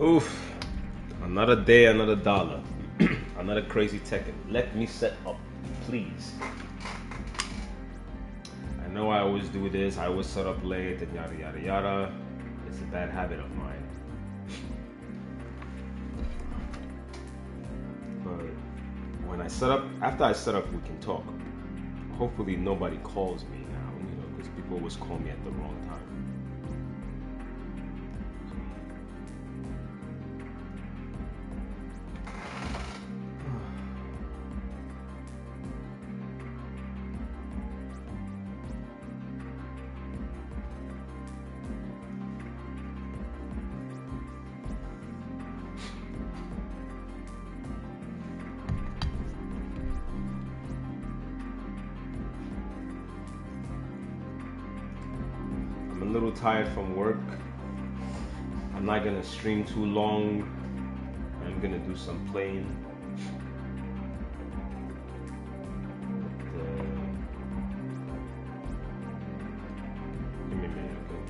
Oof. Another day, another dollar. Another crazy Tekken. Let me set up, please. I know I always do this. I always set up late and yada yada yada. It's a bad habit of mine. But when I set up, after I set up, we can talk. Hopefully nobody calls me now, because people always call me at the wrong time. I'm a little tired from work. I'm not gonna stream too long. I'm gonna do some playing. Give me a minute, okay?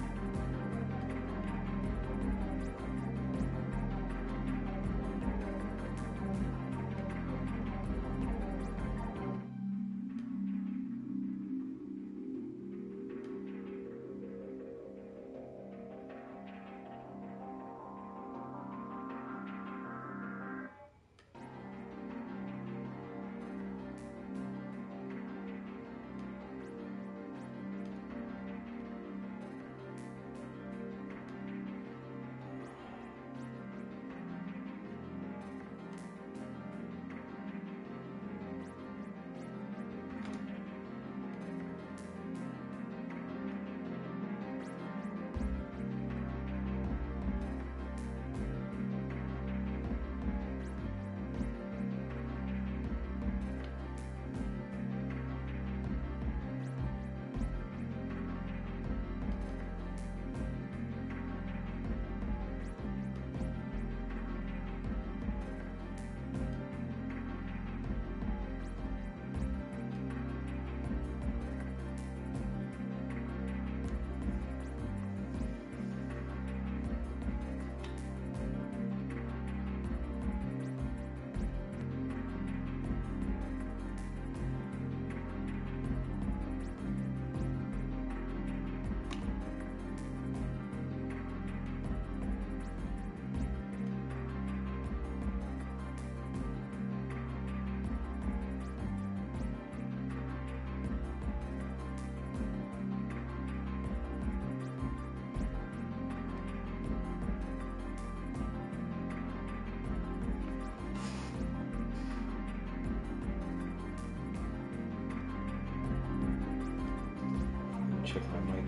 Check my mic.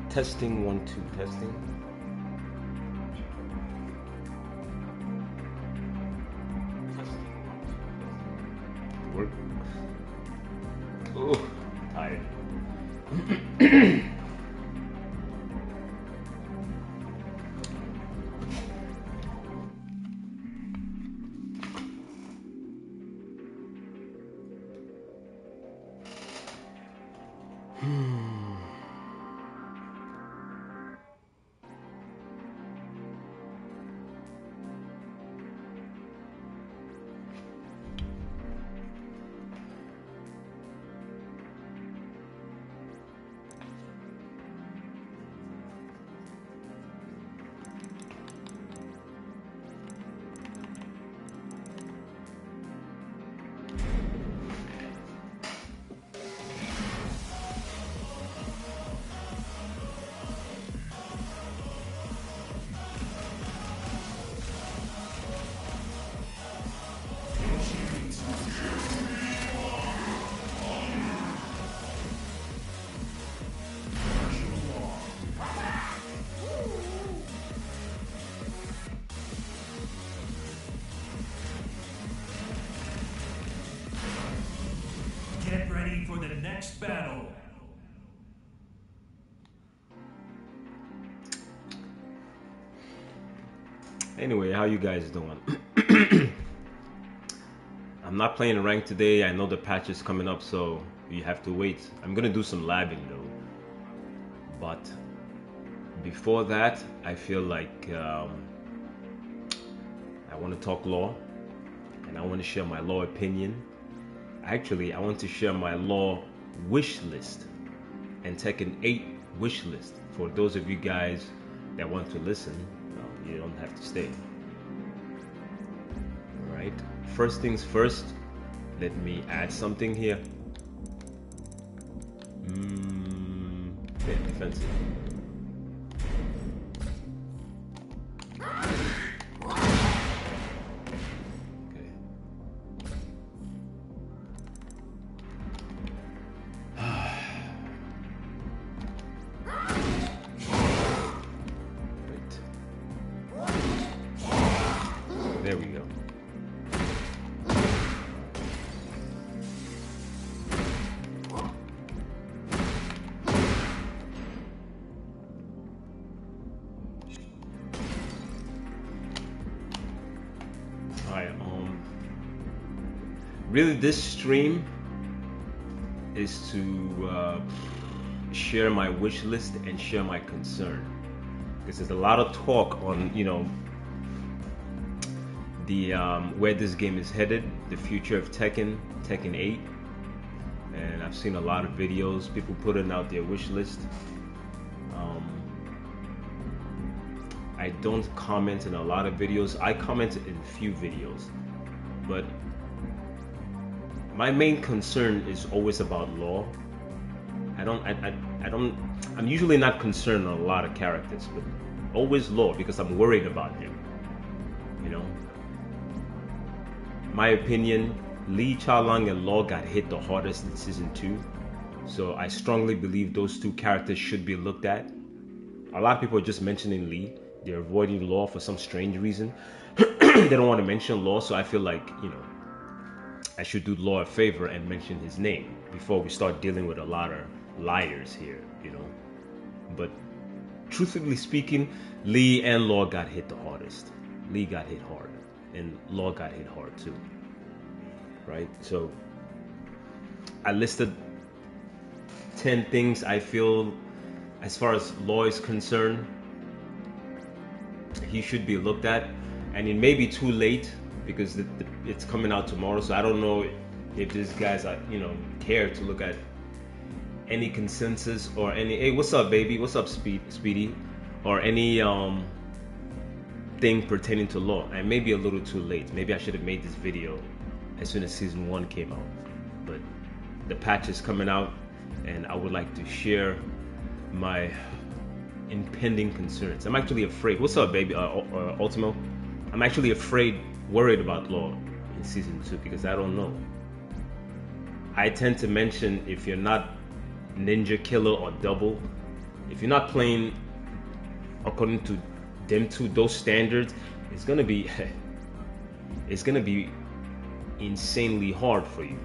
Testing 1 2 testing. Work. Oh, tired. Get ready for the next battle. Anyway, how you guys doing? I'm not playing rank today. I know the patch is coming up, so you have to wait. I'm gonna do some labbing though. But Before that, I feel like I want to talk law, and I want to share my law opinion. Actually, I want to share my law wish list and Tekken 8 wish list for those of you guys that want to listen. You don't have to stay. All right. First things first. Let me add something here. Okay, defensive. There we go. Alright, really this stream is to share my wish list and share my concern. Because there's a lot of talk on, you know, the where this game is headed, the future of Tekken 8, and I've seen a lot of videos, people putting out their wish list. I don't comment in a lot of videos. I comment in a few videos, but my main concern is always about law. I'm usually not concerned on a lot of characters, but always law because I'm worried about him, you know. My opinion, Lee Cha-Lang and Law got hit the hardest in Season 2. So I strongly believe those two characters should be looked at. A lot of people are just mentioning Lee. They're avoiding Law for some strange reason. They don't want to mention Law, so I feel like, you know, I should do Law a favor and mention his name before we start dealing with a lot of liars here, you know. But truthfully speaking, Lee and Law got hit the hardest. Lee got hit hard. And Law got hit hard too, right? So I listed 10 things I feel, as far as Law is concerned, he should be looked at. And it may be too late because it's coming out tomorrow, so I don't know if these guys are, you know, care to look at any consensus or any, hey, what's up, baby? What's up, Speedy? Or any thing pertaining to Law. I may be a little too late. Maybe I should have made this video as soon as Season 1 came out. But the patch is coming out, and I would like to share my impending concerns. I'm actually afraid. What's up, baby? Ultimo? I'm actually worried about Law in Season 2 because I don't know. I tend to mention if you're not Ninja Killer or Double, if you're not playing according to them two, those standards, it's gonna be insanely hard for you.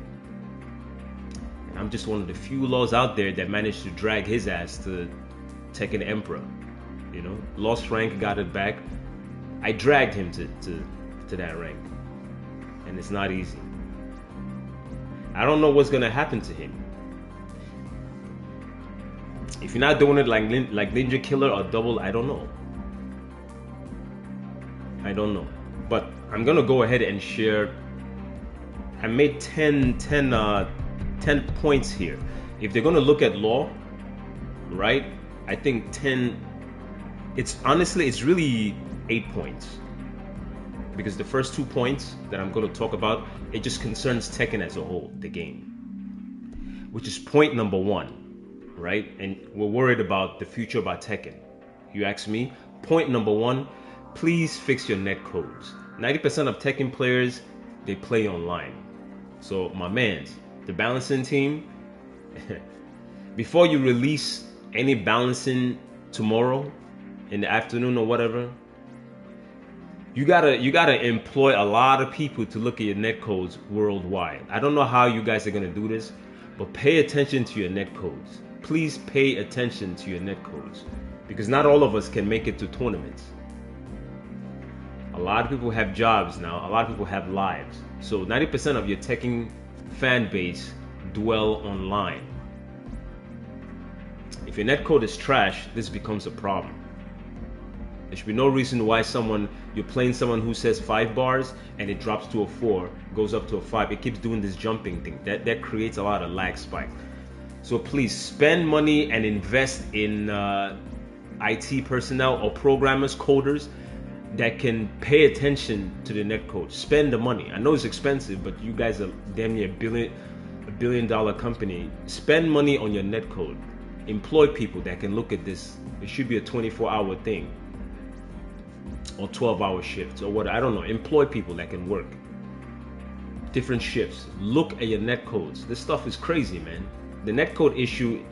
And I'm just one of the few Laws out there that managed to drag his ass to Tekken Emperor. You know, lost rank, got it back. I dragged him to that rank, and it's not easy. I don't know what's gonna happen to him. If you're not doing it like Ninja Killer or Double, I don't know. But I'm gonna go ahead and share. I made 10 points here. If they're gonna look at Law, right? I think 10. It's really 8 points, because the first 2 points that I'm gonna talk about, it just concerns Tekken as a whole, the game, which is point number 1, right? And we're worried about the future about Tekken. You ask me, point number 1. Please fix your net codes. 90% of Tekken players, they play online. So my mans, the balancing team, before you release any balancing tomorrow in the afternoon or whatever, you gotta employ a lot of people to look at your net codes worldwide. I don't know how you guys are gonna do this, but pay attention to your net codes. Please pay attention to your net codes, because not all of us can make it to tournaments. A lot of people have jobs now. A lot of people have lives. So 90% of your Tekken fan base dwell online. If your netcode is trash, this becomes a problem. There should be no reason why you're playing someone who says 5 bars and it drops to a 4, goes up to a 5. It keeps doing this jumping thing. That creates a lot of lag spikes. So please spend money and invest in IT personnel or programmers, coders that can pay attention to the netcode. Spend the money. I know it's expensive, but you guys are damn near a billion dollar company. Spend money on your netcode. Employ people that can look at this. It should be a 24-hour thing. Or 12-hour shifts or what, I don't know. Employ people that can work different shifts. Look at your netcodes. This stuff is crazy, man. The netcode issue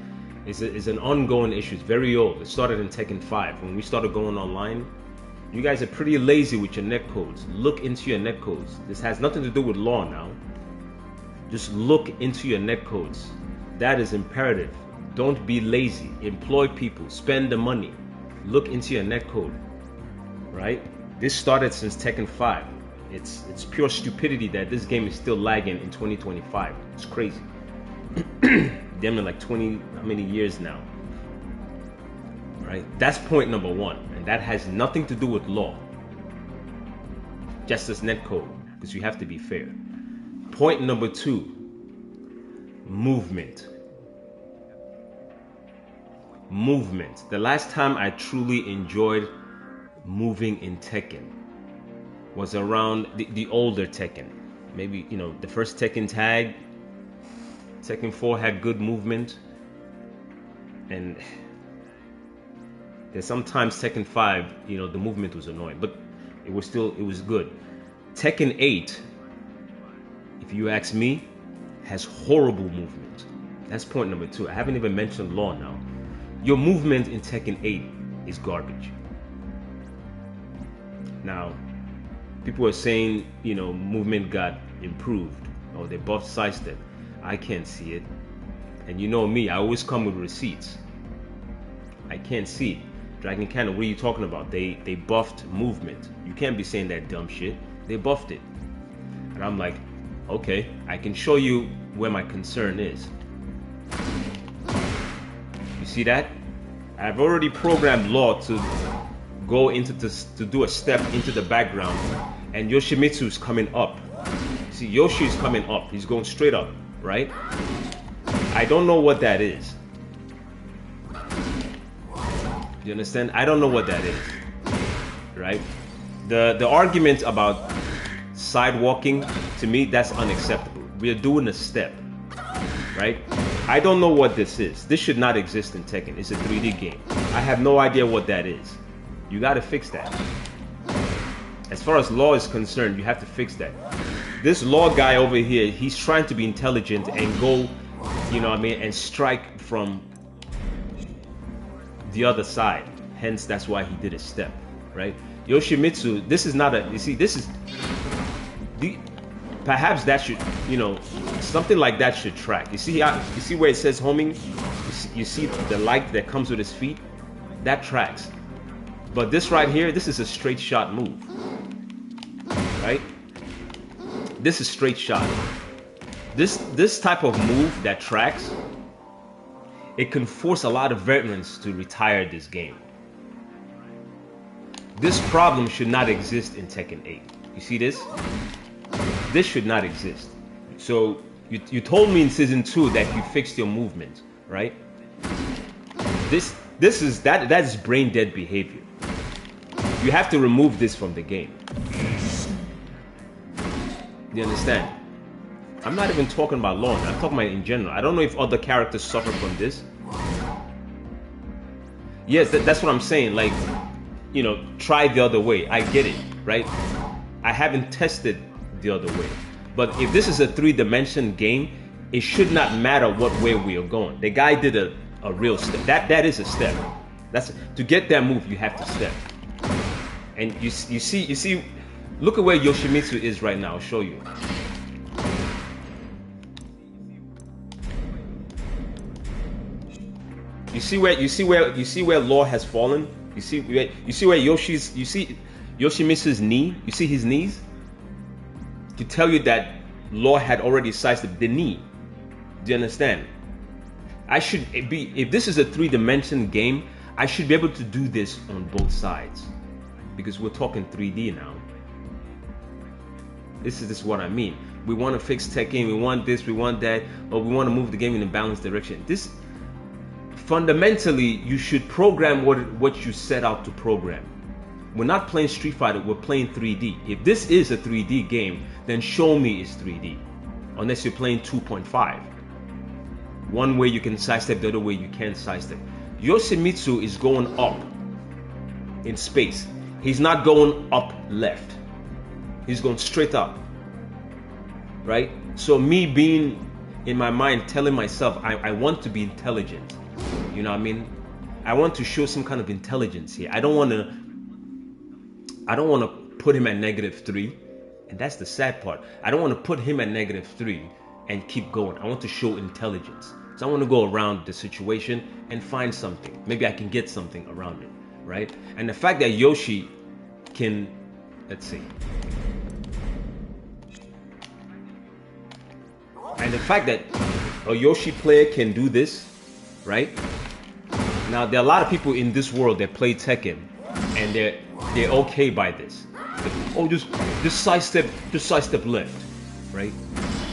is an ongoing issue. It's very old. It started in Tekken 5 when we started going online. You guys are pretty lazy with your netcodes. Look into your netcodes. This has nothing to do with law now. Just look into your netcodes. That is imperative. Don't be lazy. Employ people. Spend the money. Look into your netcode. Right? This started since Tekken 5. It's pure stupidity that this game is still lagging in 2025. It's crazy. Damn it, like 20 how many years now. Right? That's point number 1, and that has nothing to do with law. Just as netcode, because you have to be fair. Point number 2, movement. Movement. The last time I truly enjoyed moving in Tekken was around the older Tekken. Maybe, the first Tekken tag. Tekken 4 had good movement, and there's sometimes Tekken 5, the movement was annoying, but it was good. Tekken 8, if you ask me, has horrible movement. That's point number 2. I haven't even mentioned law now. Your movement in Tekken 8 is garbage. Now, people are saying, movement got improved or they buffed sidestep. I can't see it. And you know me, I always come with receipts. I can't see it. Dragon Cannon, what are you talking about? They buffed movement. You can't be saying that dumb shit. They buffed it. And I'm like, okay, I can show you where my concern is. You see that? I've already programmed law to go into this, to do a step into the background, and Yoshimitsu's coming up. See, Yoshi's coming up. He's going straight up, right? I don't know what that is. You understand? I don't know what that is, right? The argument about sidewalking, to me, that's unacceptable. We are doing a step, right? I don't know what this is. This should not exist in Tekken. It's a 3D game. I have no idea what that is. You got to fix that. As far as law is concerned, you have to fix that. This law guy over here, he's trying to be intelligent and go, and strike from the other side. Hence, that's why he did a step, right? Yoshimitsu, this is not a, you see, this is, perhaps that should, something like that should track. You see where it says homing? You see the light that comes with his feet? That tracks. But this right here, this is a straight shot move, right? This is straight shot. This type of move that tracks, it can force a lot of veterans to retire this game. This problem should not exist in Tekken 8. You see this? This should not exist. So you told me in season 2 that you fixed your movement, right? That is brain dead behavior. You have to remove this from the game. You understand? I'm not even talking about Lorne. I'm talking about in general. I don't know if other characters suffer from this. Yes, that's what I'm saying. Like, try the other way. I get it, right? I haven't tested the other way. But if this is a 3-dimension game, it should not matter what way we are going. The guy did a real step. That is a step. To get that move, you have to step. And you see, look at where Yoshimitsu is right now. I'll show you. You see where Law has fallen? You see where Yoshimitsu's knee? You see his knees? To tell you that Law had already sized the knee. Do you understand? If this is a 3-dimension game, I should be able to do this on both sides. because we're talking 3D now. This is what I mean. We want to fix Tekken, we want this, we want that, or we want to move the game in a balanced direction. This, fundamentally, you should program what you set out to program. We're not playing Street Fighter, we're playing 3D. If this is a 3D game, then show me it's 3D. Unless you're playing 2.5. One way you can sidestep, the other way you can't sidestep. Yoshimitsu is going up in space. He's not going up left. He's going straight up. Right? So me being in my mind telling myself I want to be intelligent. You know what I mean? I want to show some kind of intelligence here. I don't want to put him at -3, and that's the sad part. I don't want to put him at -3 and keep going. I want to show intelligence. So I want to go around the situation and find something. Maybe I can get something around it, right? And the fact that Yoshi can, let's see. And the fact that a Yoshi player can do this, right? Now there are a lot of people in this world that play Tekken, and they're okay by this. Oh, just sidestep left, right?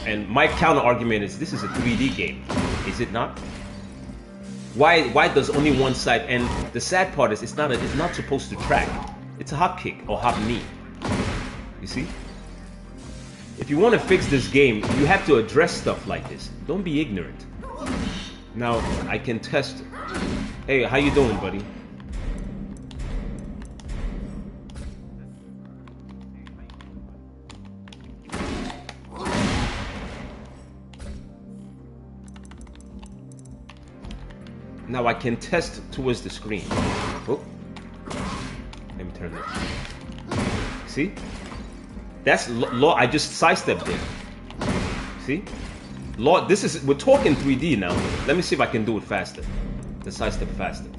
And my counter argument is this is a 3D game, is it not? Why does only one side? And the sad part is it's not supposed to track. It's a hop kick or hop knee. You see? If you want to fix this game, you have to address stuff like this. Don't be ignorant. Now I can test. Hey, how you doing, buddy? Now I can test towards the screen. Oh. Let me turn this. See? That's law. I just sidestepped there. See? Law. We're talking 3D now. Let me see if I can do it faster. The sidestep faster.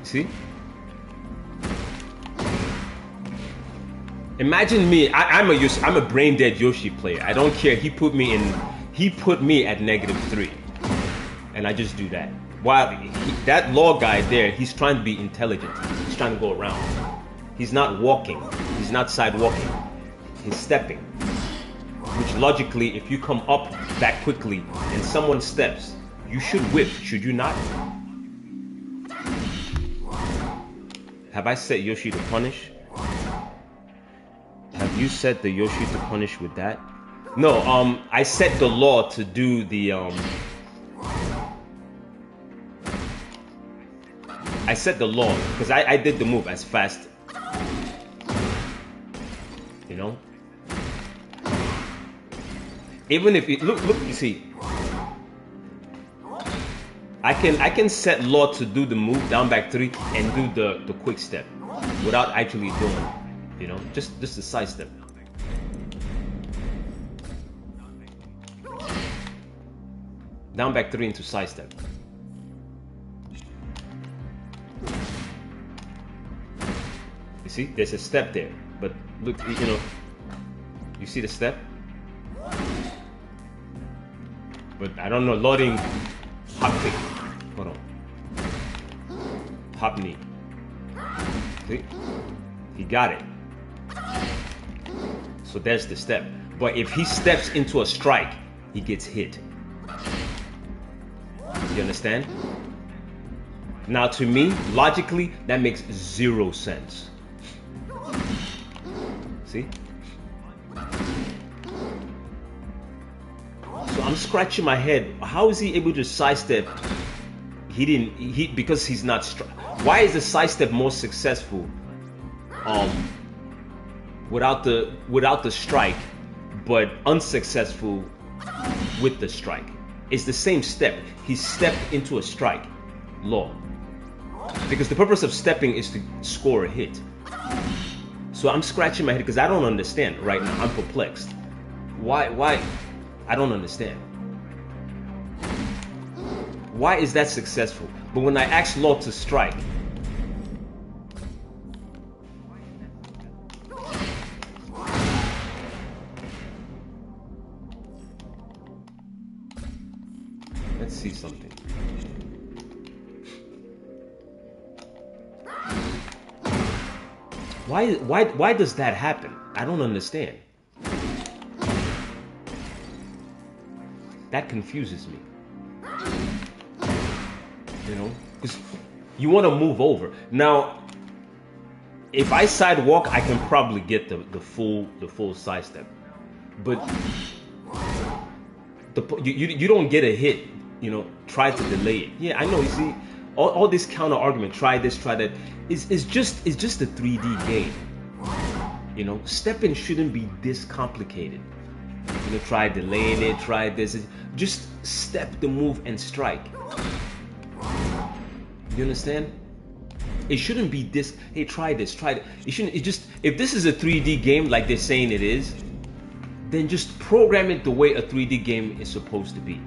See? Imagine me. I'm a brain dead Yoshi player. I don't care. He put me at -3, and I just do that. While that law guy there, he's trying to be intelligent. He's trying to go around. He's not walking. He's not side walking. He's stepping. Which logically, if you come up that quickly and someone steps, you should whip. Should you not? Have I set Yoshi to punish? Have you set the Yoshi to punish with that? No, I set the law to do the, I set the law, because I did the move as fast. You know? Even if it, look, you see. I can set law to do the move down back 3 and do the quick step without actually doing it. You know, just a side step. Down back 3 into side step. You see, there's a step there, but look, you know, you see the step? But I don't know, loading hop kick. Hold on. Hop knee. See? He got it. So there's the step. But if he steps into a strike, he gets hit. You understand? Now to me, logically, that makes 0 sense. See? So I'm scratching my head. How is he able to sidestep? Because he's not why is the sidestep more successful without the strike, but unsuccessful with the strike? It's the same step. He stepped into a strike. Law. Because the purpose of stepping is to score a hit. So I'm scratching my head because I don't understand right now. I'm perplexed. Why? I don't understand. Why is that successful? But when I ask Law to strike, Why does that happen? I don't understand. That confuses me. You know, because you want to move over. Now, if I sidewalk, I can probably get the full sidestep, but you don't get a hit. You know, try to delay it. Yeah, I know. You see, all this counter argument. Try this, try that. It's just a 3D game. You know, stepping shouldn't be this complicated. You know, try delaying it. Try this. Just step the move and strike. You understand? It shouldn't be this. Hey, try this. Try it. It shouldn't. It just. If this is a 3D game like they're saying it is, then just program it the way a 3D game is supposed to be.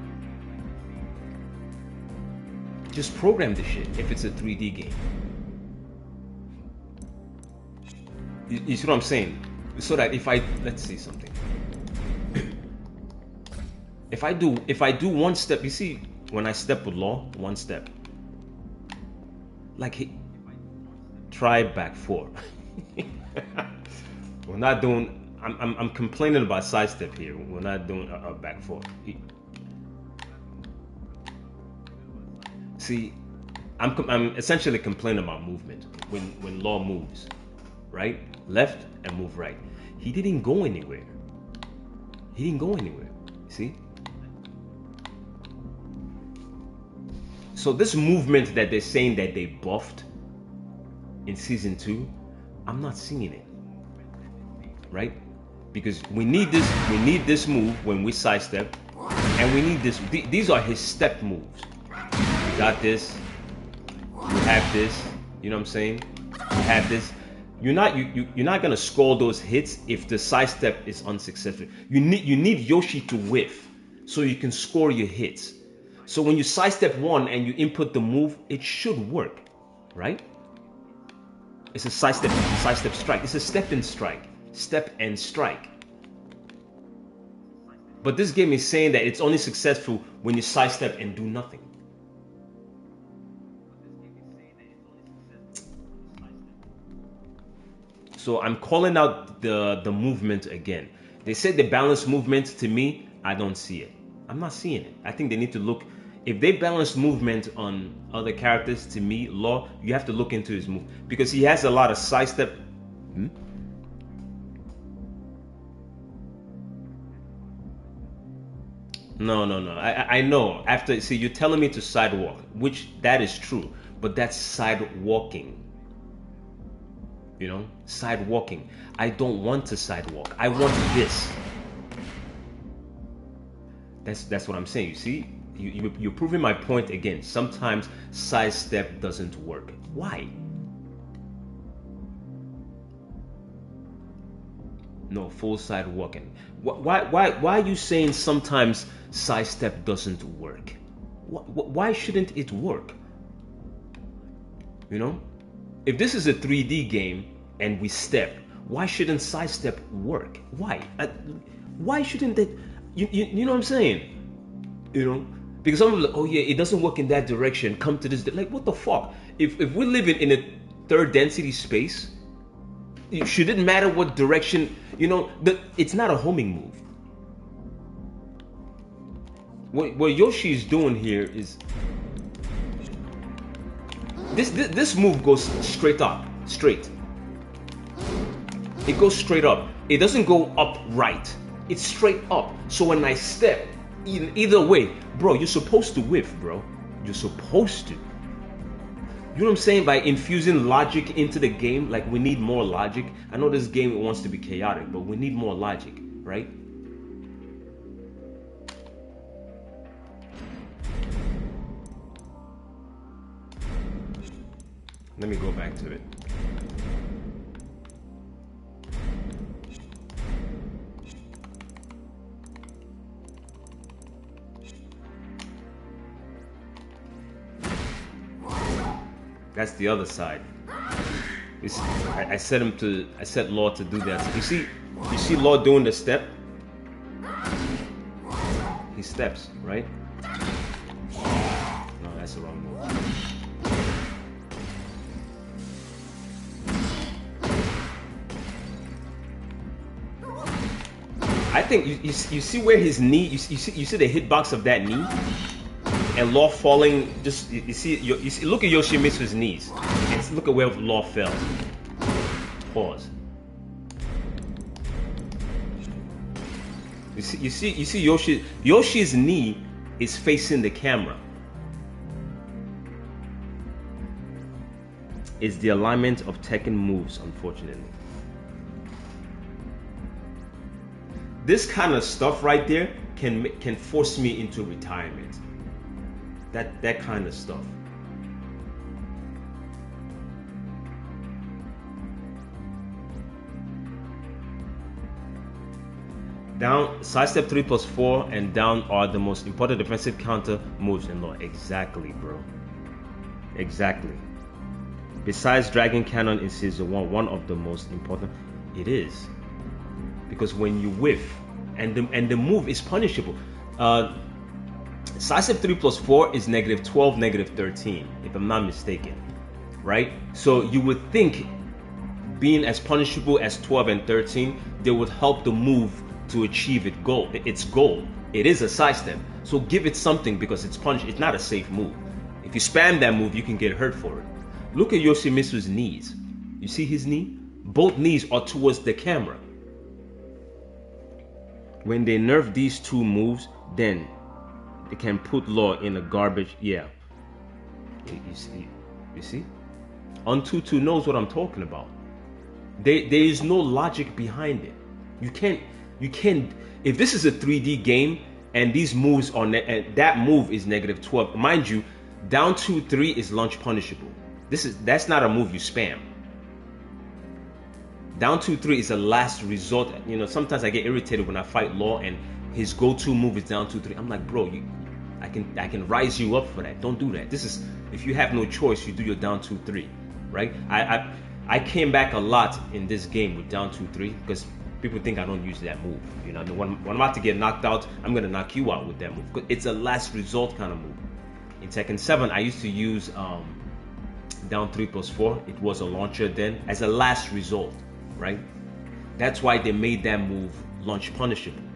Just program the shit if it's a 3D game. You see what I'm saying? So that if I let's see something. If I do one step, you see, when I step with law, one step. Like try back 4. We're not doing. I'm complaining about sidestep here. We're not doing a back 4. See, I'm essentially complaining about movement when law moves, right, left and move right. He didn't go anywhere. He didn't go anywhere. See. So this movement that they're saying that they buffed in season 2, I'm not seeing it, right? Because we need this move when we sidestep, and we need this. These are his step moves. You got this. You have this. You know what I'm saying? You have this. You're not gonna score those hits if the sidestep is unsuccessful. You need Yoshi to whiff so you can score your hits. So when you sidestep one and you input the move, it should work, right? It's a sidestep strike. It's a step and strike. But this game is saying that it's only successful when you sidestep and do nothing. So I'm calling out the movement again. They said the balanced movement. To me, I don't see it. I'm not seeing it. I think they need to look. If they balance movement on other characters, to me, Law, you have to look into his move. Because he has a lot of sidestep. No. I know. After, see, you're telling me to sidewalk, which that is true. But that's sidewalking. You know, sidewalking. I don't want to sidewalk. I want this. That's what I'm saying. You see, you're proving my point again. Sometimes sidestep doesn't work. Why? No, full sidewalking. Why are you saying sometimes sidestep doesn't work? Why shouldn't it work? You know, if this is a 3D game and we step, why shouldn't sidestep work? Why? Why shouldn't that? You know what I'm saying? You know, because some people are like, oh yeah, it doesn't work in that direction. Come to this. Like, what the fuck? If we live in a third density space, should it matter what direction? You know, it's not a homing move. What Yoshi is doing here is this move goes straight up, straight. It goes straight up. It doesn't go up right. It's straight up. So when I step, either way, bro, you're supposed to whiff, bro. You're supposed to. You know what I'm saying? By infusing logic into the game, like we need more logic. I know this game wants to be chaotic, but we need more logic, right? Let me go back to it. That's the other side. I set Law to do that. You see Law doing the step? He steps, right? No, that's the wrong move. That thing, you see where his knee, you see the hitbox of that knee, and Law falling. Just you see, look at Yoshimitsu's knees, and look at where Law fell. Pause. You see Yoshi's knee is facing the camera. It's the alignment of Tekken moves, unfortunately. This kind of stuff right there can force me into retirement. That kind of stuff. Down, sidestep 3+4 and down are the most important defensive counter moves in Law. Exactly, bro. Exactly. Besides Dragon Cannon in Season 1, one of the most important. It is. Because when you whiff, and the move is punishable. Sidestep 3+4 is -12, -13, if I'm not mistaken. Right? So you would think being as punishable as 12 and 13, they would help the move to achieve its goal. It is a sidestep, so give it something because it's it's not a safe move. If you spam that move, you can get hurt for it. Look at Yoshimitsu's knees. You see his knee? Both knees are towards the camera. When they nerf these two moves, then they can put Law in a garbage. Yeah. You see? Untutu knows what I'm talking about. There is no logic behind it. You can't. If this is a 3D game and these moves are and that move is -12, mind you, down 2-3 is launch punishable. That's not a move you spam. Down 2-3 is a last resort. You know, sometimes I get irritated when I fight Law and his go-to move is down 2-3. I'm like, bro, I can rise you up for that. Don't do that. This is, if you have no choice, you do your down 2-3, right? I came back a lot in this game with down 2-3 because people think I don't use that move. You know, when I'm about to get knocked out, I'm gonna knock you out with that move. It's a last result kind of move. In Tekken 7, I used to use down 3+4. It was a launcher then as a last result, right? That's why they made that move launch punishable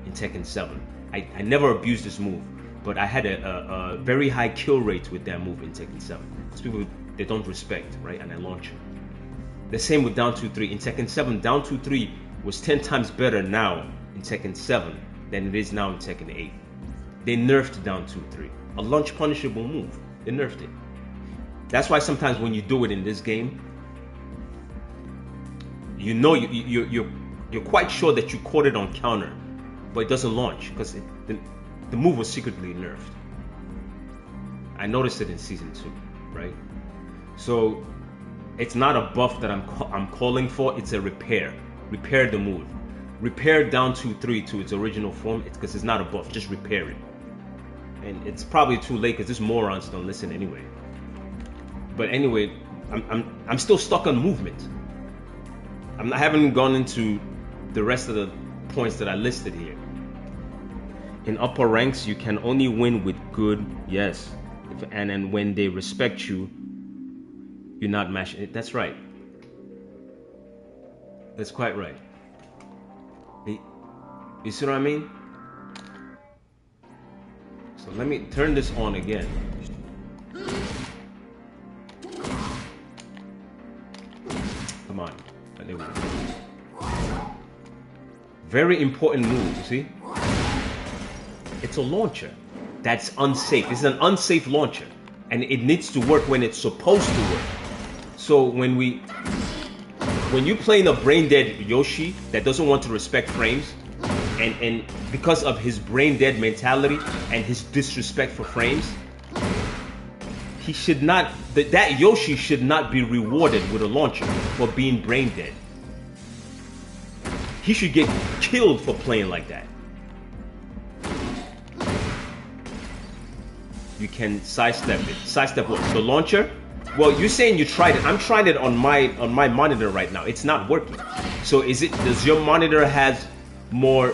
in Tekken 7. I never abused this move, but I had a very high kill rate with that move in Tekken 7. Because people, they don't respect, right? And I launch it. The same with down 2-3. In Tekken 7, down 2-3 was 10 times better now in Tekken 7 than it is now in Tekken 8. They nerfed down 2-3. A launch punishable move. They nerfed it. That's why sometimes when you do it in this game, you know you're quite sure that you caught it on counter, but it doesn't launch because the move was secretly nerfed. I noticed it in Season 2, right? So it's not a buff that I'm calling for. It's a repair. Repair the move. Repair down 2-3 to its original form. It's because it's not a buff. Just repair it. And it's probably too late because these morons don't listen anyway. But anyway, I'm still stuck on movement. I haven't gone into the rest of the points that I listed here. In upper ranks, you can only win with good, yes. And then when they respect you, you're not mashing it. That's right. That's quite right. You see what I mean? So let me turn this on again. Come on. There we go. Very important move, you see? It's a launcher. That's unsafe. It's an unsafe launcher. And it needs to work when it's supposed to work. So when you playing a brain dead Yoshi that doesn't want to respect frames, and because of his brain dead mentality and his disrespect for frames, he should not, that Yoshi should not be rewarded with a launcher for being brain dead. He should get killed for playing like that. You can sidestep it. Sidestep what? The launcher? Well, you're saying you tried it. I'm trying it on my monitor right now. It's not working. So does your monitor has more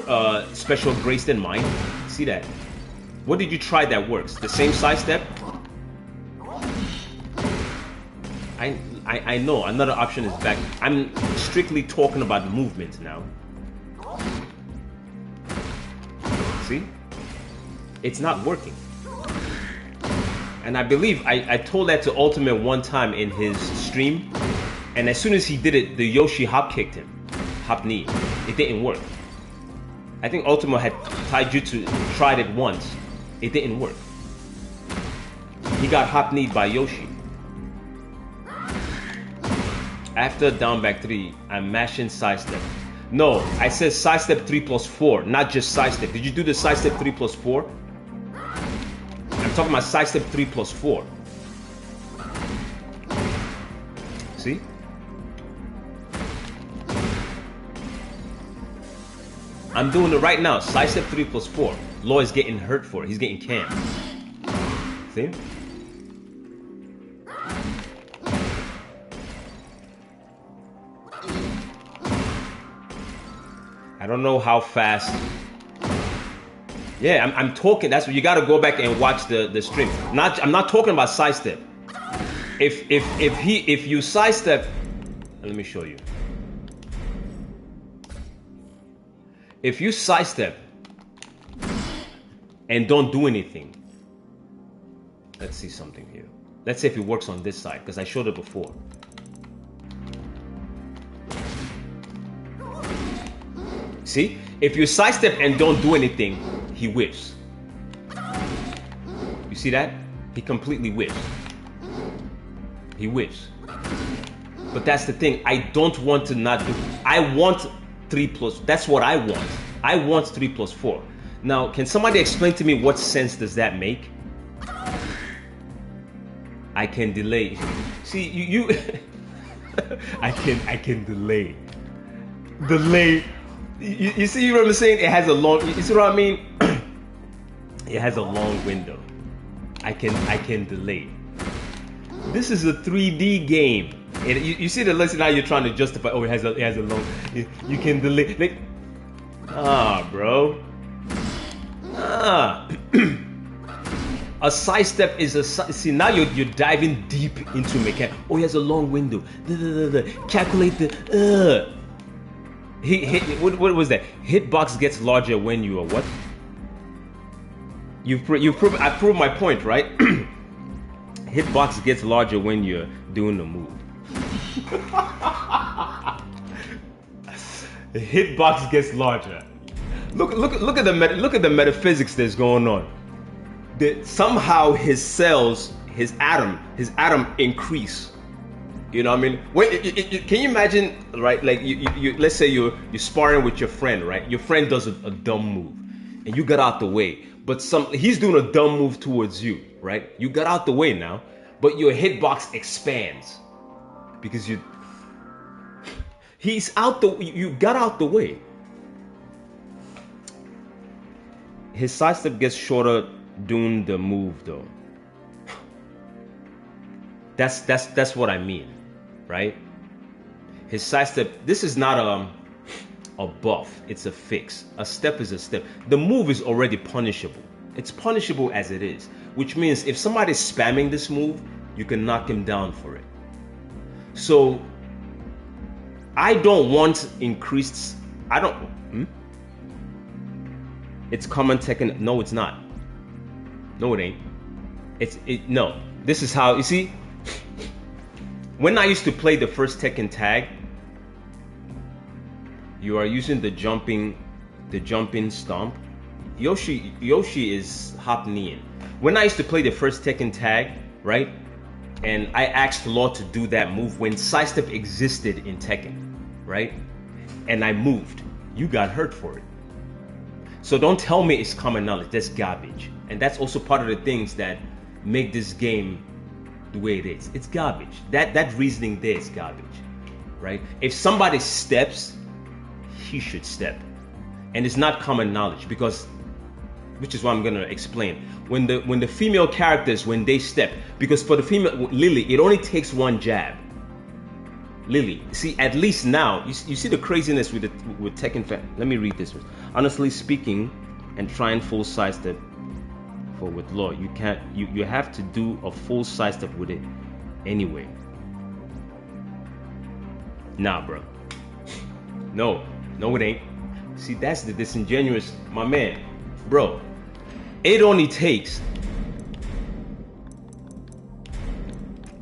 special grace than mine? See that? What did you try that works? The same sidestep? I know another option is back. I'm strictly talking about movement now. See? It's not working. And I believe I told that to Ultimate one time in his stream. And as soon as he did it, the Yoshi hop kicked him. Hop knee. It didn't work. I think Ultimate had Taijutsu tried it once. It didn't work. He got hop kneed by Yoshi. After down back 3, I'm mashing side step. No, I said side step 3 plus 4, not just side step. Did you do the side step 3 plus 4? I'm talking about side step 3 plus 4. See? I'm doing it right now. Side step 3 plus 4. Law is getting hurt for it. He's getting canned. See? I don't know how fast. Yeah, I'm talking. That's what you got to go back and watch the stream. I'm not talking about sidestep. If you sidestep, let me show you. If you sidestep and don't do anything, let's see something here. Let's see if it works on this side because I showed it before. See, if you sidestep and don't do anything, he whiffs. You see that? He completely whiffs. He whiffs. But that's the thing. I don't want to not do. I want 3 plus. That's what I want. I want 3 plus 4. Now, can somebody explain to me what sense does that make? I can delay. See, you I can delay. Delay. You see what I'm saying? It has a long. You see what I mean? It has a long window. I can delay. This is a 3D game. And you see the lesson now you're trying to justify. Oh, it has a long. You can delay. Like, bro. A sidestep is a see now you're diving deep into mechanics. Oh, he has a long window. Calculate the. What was that? Hitbox gets larger when you are what? I proved my point, right? Hitbox gets larger when you're doing the move. The hitbox gets larger. Look at the metaphysics that's going on. Somehow his cells, his atom increase. You know what I mean? Can you imagine, right? Like you let's say you're sparring with your friend, right? Your friend does a dumb move, and you got out the way. But he's doing a dumb move towards you, right? You got out the way now, but your hitbox expands because you got out the way. His sidestep gets shorter doing the move though. That's what I mean, right? His sidestep. This is not a buff. It's a fix. A step is a step. The move is already punishable. It's punishable as it is, which means if somebody's spamming this move, you can knock him down for it. So I don't want increased. I don't. It's common Tekken. No, it's not. No, it ain't. No. This is how you see. When I used to play the first Tekken tag, you are using the jumping stomp. Yoshi is hop kneeing. When I used to play the first Tekken tag, right? And I asked Law to do that move when sidestep existed in Tekken, right? And I moved. You got hurt for it. So don't tell me it's common knowledge. That's garbage. And that's also part of the things that make this game the way it is. It's garbage. That reasoning there is garbage, right? If somebody steps, he should step. And it's not common knowledge because, which is what I'm gonna explain. When the female characters, when they step, because for the female Lily, it only takes one jab. Lily, see, at least now, you see the craziness with Tekken. Let me read this one. Honestly speaking, and trying full sidestep with Law, you can't. You have to do a full sidestep with it anyway. Nah, bro. No, it ain't. See, that's the disingenuous, my man. Bro, it only takes.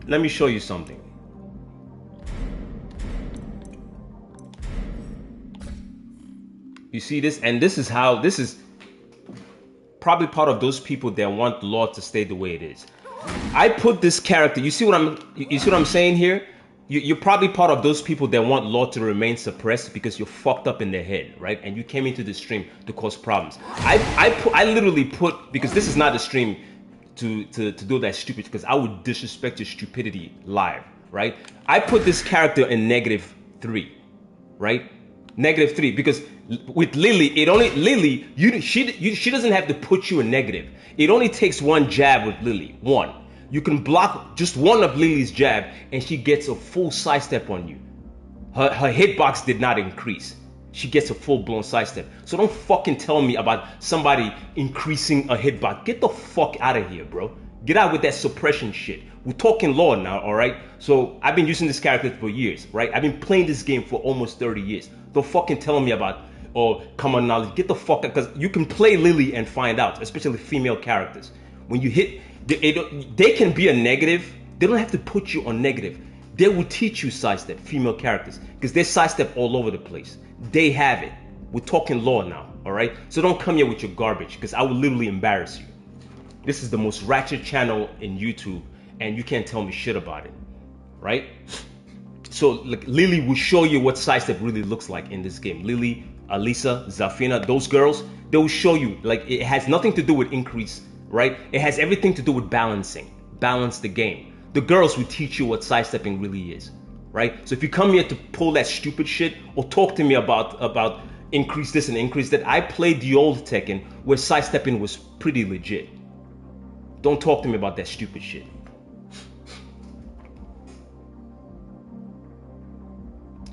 Let me show you something. You see this? And this is how, this is probably part of those people that want the law to stay the way it is. I put this character, you see what I'm saying here? You're probably part of those people that want law to remain suppressed because you're fucked up in the head, right? And you came into the stream to cause problems. I literally put, because this is not a stream to do that stupid, because I would disrespect your stupidity live, right? I put this character in -3, right? -3, because with Lily, she doesn't have to put you in negative. It only takes one jab with Lily, one. You can block just one of Lily's jab and she gets a full sidestep on you. Her hitbox did not increase. She gets a full-blown sidestep. So don't fucking tell me about somebody increasing a hitbox. Get the fuck out of here, bro. Get out with that suppression shit. We're talking law now, all right? So I've been using this character for years, right? I've been playing this game for almost 30 years. Don't fucking tell me about, common knowledge. Get the fuck out, because you can play Lily and find out, especially female characters. When you hit, they can be a negative. They don't have to put you on negative. They will teach you sidestep, female characters, because they sidestep all over the place. They have it. We're talking law now, all right? So don't come here with your garbage, because I will literally embarrass you. This is the most ratchet channel in YouTube, and you can't tell me shit about it, right? So like, Lily will show you what sidestep really looks like in this game. Lily, Alisa, Zafina, those girls, they will show you. Like, it has nothing to do with increase, right? It has everything to do with balancing. Balance the game. The girls will teach you what sidestepping really is, right? So if you come here to pull that stupid shit or talk to me about increase this and increase that, I played the old Tekken where sidestepping was pretty legit. Don't talk to me about that stupid shit.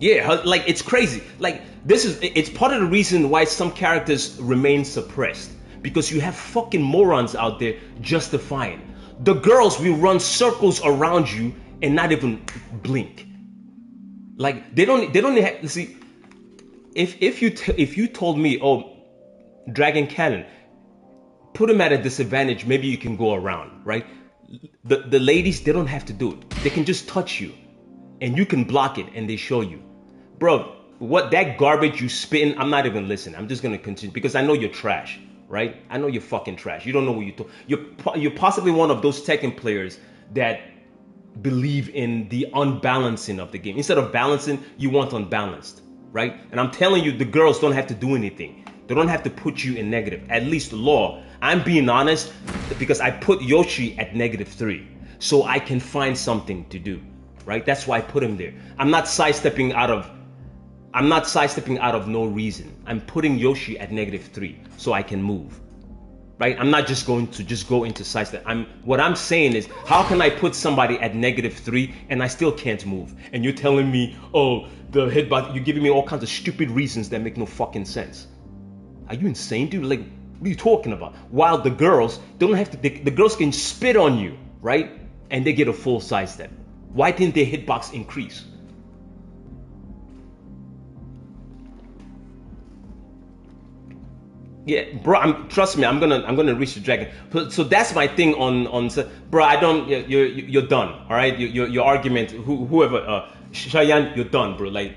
Yeah, like, it's crazy. Like, it's part of the reason why some characters remain suppressed. Because you have fucking morons out there justifying. The girls will run circles around you and not even blink. Like, they don't have, see, if you told me, oh, Dragon Cannon, put him at a disadvantage, maybe you can go around, right? The ladies, they don't have to do it. They can just touch you and you can block it and they show you. Bro, what that garbage you spitting, I'm not even listening. I'm just gonna continue because I know you're trash, right? I know you're fucking trash. You don't know what you're possibly one of those Tekken players that believe in the unbalancing of the game. Instead of balancing, you want unbalanced, right? And I'm telling you, the girls don't have to do anything. They don't have to put you in negative. At least law. I'm being honest because I put Yoshi at -3 so I can find something to do, right? That's why I put him there. I'm not sidestepping out of no reason. I'm putting Yoshi at -3 so I can move, right? I'm not just going to go into sidestep. What I'm saying is, how can I put somebody at -3 and I still can't move? And you're telling me, oh, the headbutt, you're giving me all kinds of stupid reasons that make no fucking sense. Are you insane, dude? Like, what are you talking about? While the girls, they don't have to, the girls can spit on you, right? And they get a full sidestep. Why didn't their hitbox increase? Yeah, bro. Trust me. I'm gonna reach the dragon. So that's my thing on. Bro, I don't. You're done. All right. Your argument. Whoever. Cheyenne, you're done, bro. Like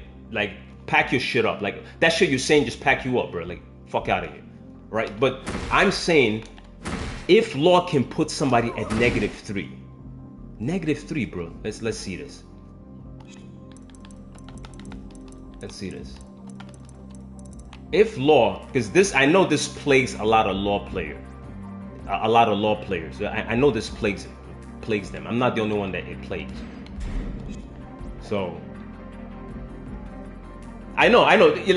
pack your shit up. Like that shit you're saying, just pack you up, bro. Like fuck out of here. Right. But I'm saying, if law can put somebody at -3, -3, bro. Let's see this. Let's see this. If law, because this, I know this plagues a lot of law players. I know this plagues them. I'm not the only one that it plagues. So I know.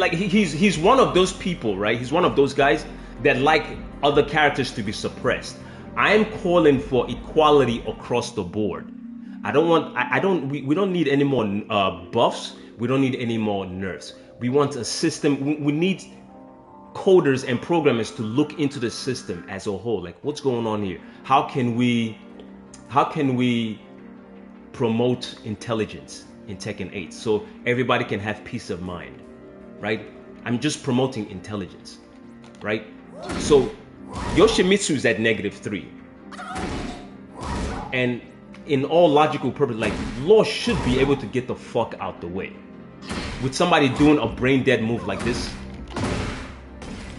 Like he's one of those people, right? He's one of those guys that like other characters to be suppressed. I'm calling for equality across the board. We don't need any more buffs. We don't need any more nerfs. We want a system. We need coders and programmers to look into the system as a whole. Like, what's going on here? How can we promote intelligence in Tekken 8 so everybody can have peace of mind, right? I'm just promoting intelligence, right? So Yoshimitsu is at -3. And in all logical purpose, like, Law should be able to get the fuck out the way. With somebody doing a brain dead move like this,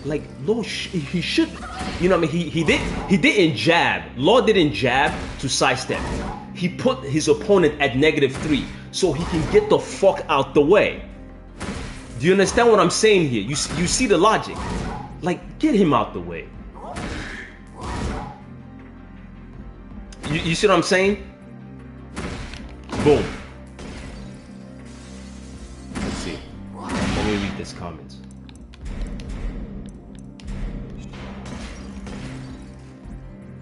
like, Law, he should, you know what I mean? He didn't jab. Law didn't jab to sidestep. He put his opponent at -3 so he can get the fuck out the way. Do you understand what I'm saying here? You see the logic? Like, get him out the way. You see what I'm saying? Boom. Let's see. Let me read this comments.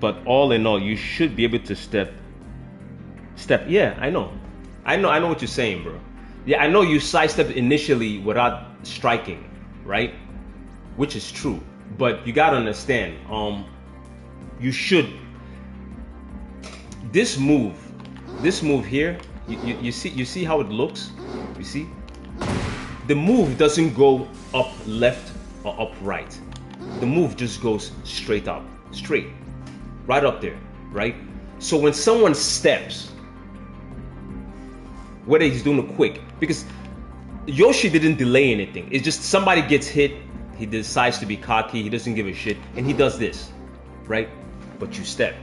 But all in all, you should be able to step. Yeah, I know what you're saying, bro. Yeah, I know you sidestepped initially without striking, right? Which is true. But you gotta understand, you should. This move here, you see how it looks? You see? The move doesn't go up left or up right. The move just goes straight up, straight, right up there, right? So when someone steps, whether he's doing it quick, because Yoshi didn't delay anything. It's just somebody gets hit, he decides to be cocky, he doesn't give a shit, and he does this, right? But you step.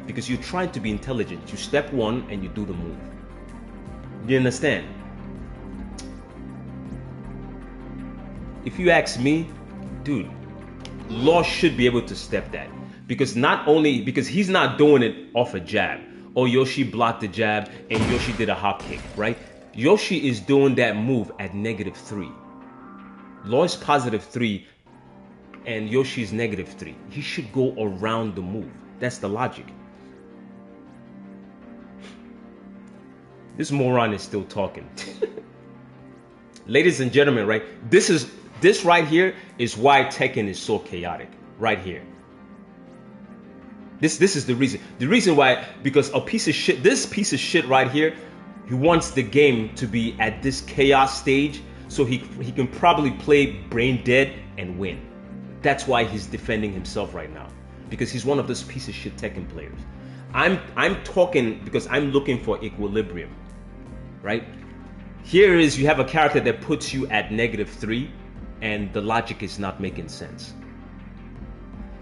Because you're trying to be intelligent. You step one and you do the move. You understand? If you ask me, dude, Law should be able to step that. Because he's not doing it off a jab. Or Yoshi blocked the jab and Yoshi did a hop kick, right? Yoshi is doing that move at -3. Law is +3 and Yoshi is -3. He should go around the move. That's the logic. This moron is still talking. Ladies and gentlemen, right? This right here is why Tekken is so chaotic. Right here. This is the reason. The reason why, because this piece of shit right here, he wants the game to be at this chaos stage so he can probably play brain dead and win. That's why he's defending himself right now. Because he's one of those piece of shit Tekken players. I'm talking because I'm looking for equilibrium, right? Here is, you have a character that puts you at -3 and the logic is not making sense.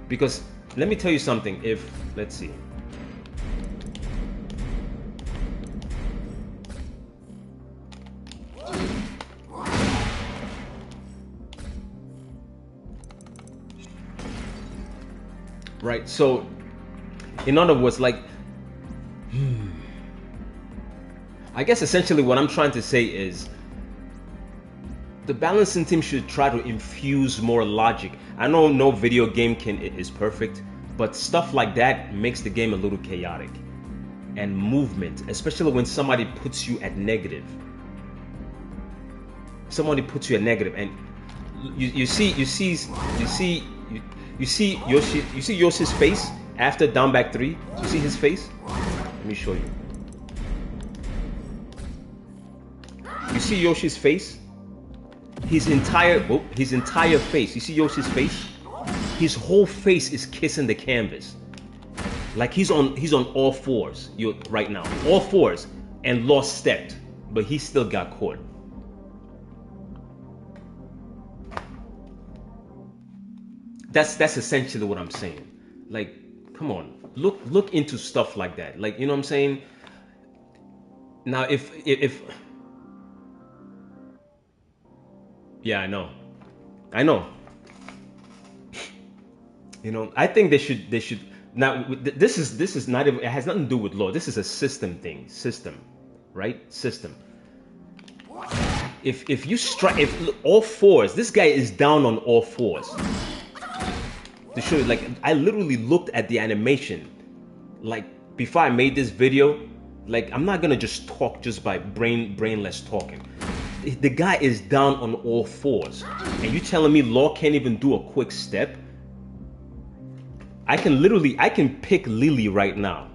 Because let me tell you something, let's see. Right, so in other words, like, I guess essentially what I'm trying to say is the balancing team should try to infuse more logic. I know no video game is perfect, but stuff like that makes the game a little chaotic. And movement, especially when somebody puts you at negative. Somebody puts you at negative, and you see Yoshi's face after down back 3. You see his face? Let me show you. You see Yoshi's face? His entire face. You see Yoshi's face? His whole face is kissing the canvas. Like he's on all fours right now. All fours, and lost stepped, but he still got caught. That's essentially what I'm saying. Like, come on, look into stuff like that. Like, you know what I'm saying? Now, if yeah, I know. You know, I think they should. Now, this is not even. It has nothing to do with law. This is a system thing. System, right? System. If you strike, if all fours, this guy is down on all fours. To show you, like, I literally looked at the animation, like, before I made this video. Like, I'm not gonna just talk just by brainless talking. The guy is down on all fours, and you telling me Law can't even do a quick step? I can pick Lily right now,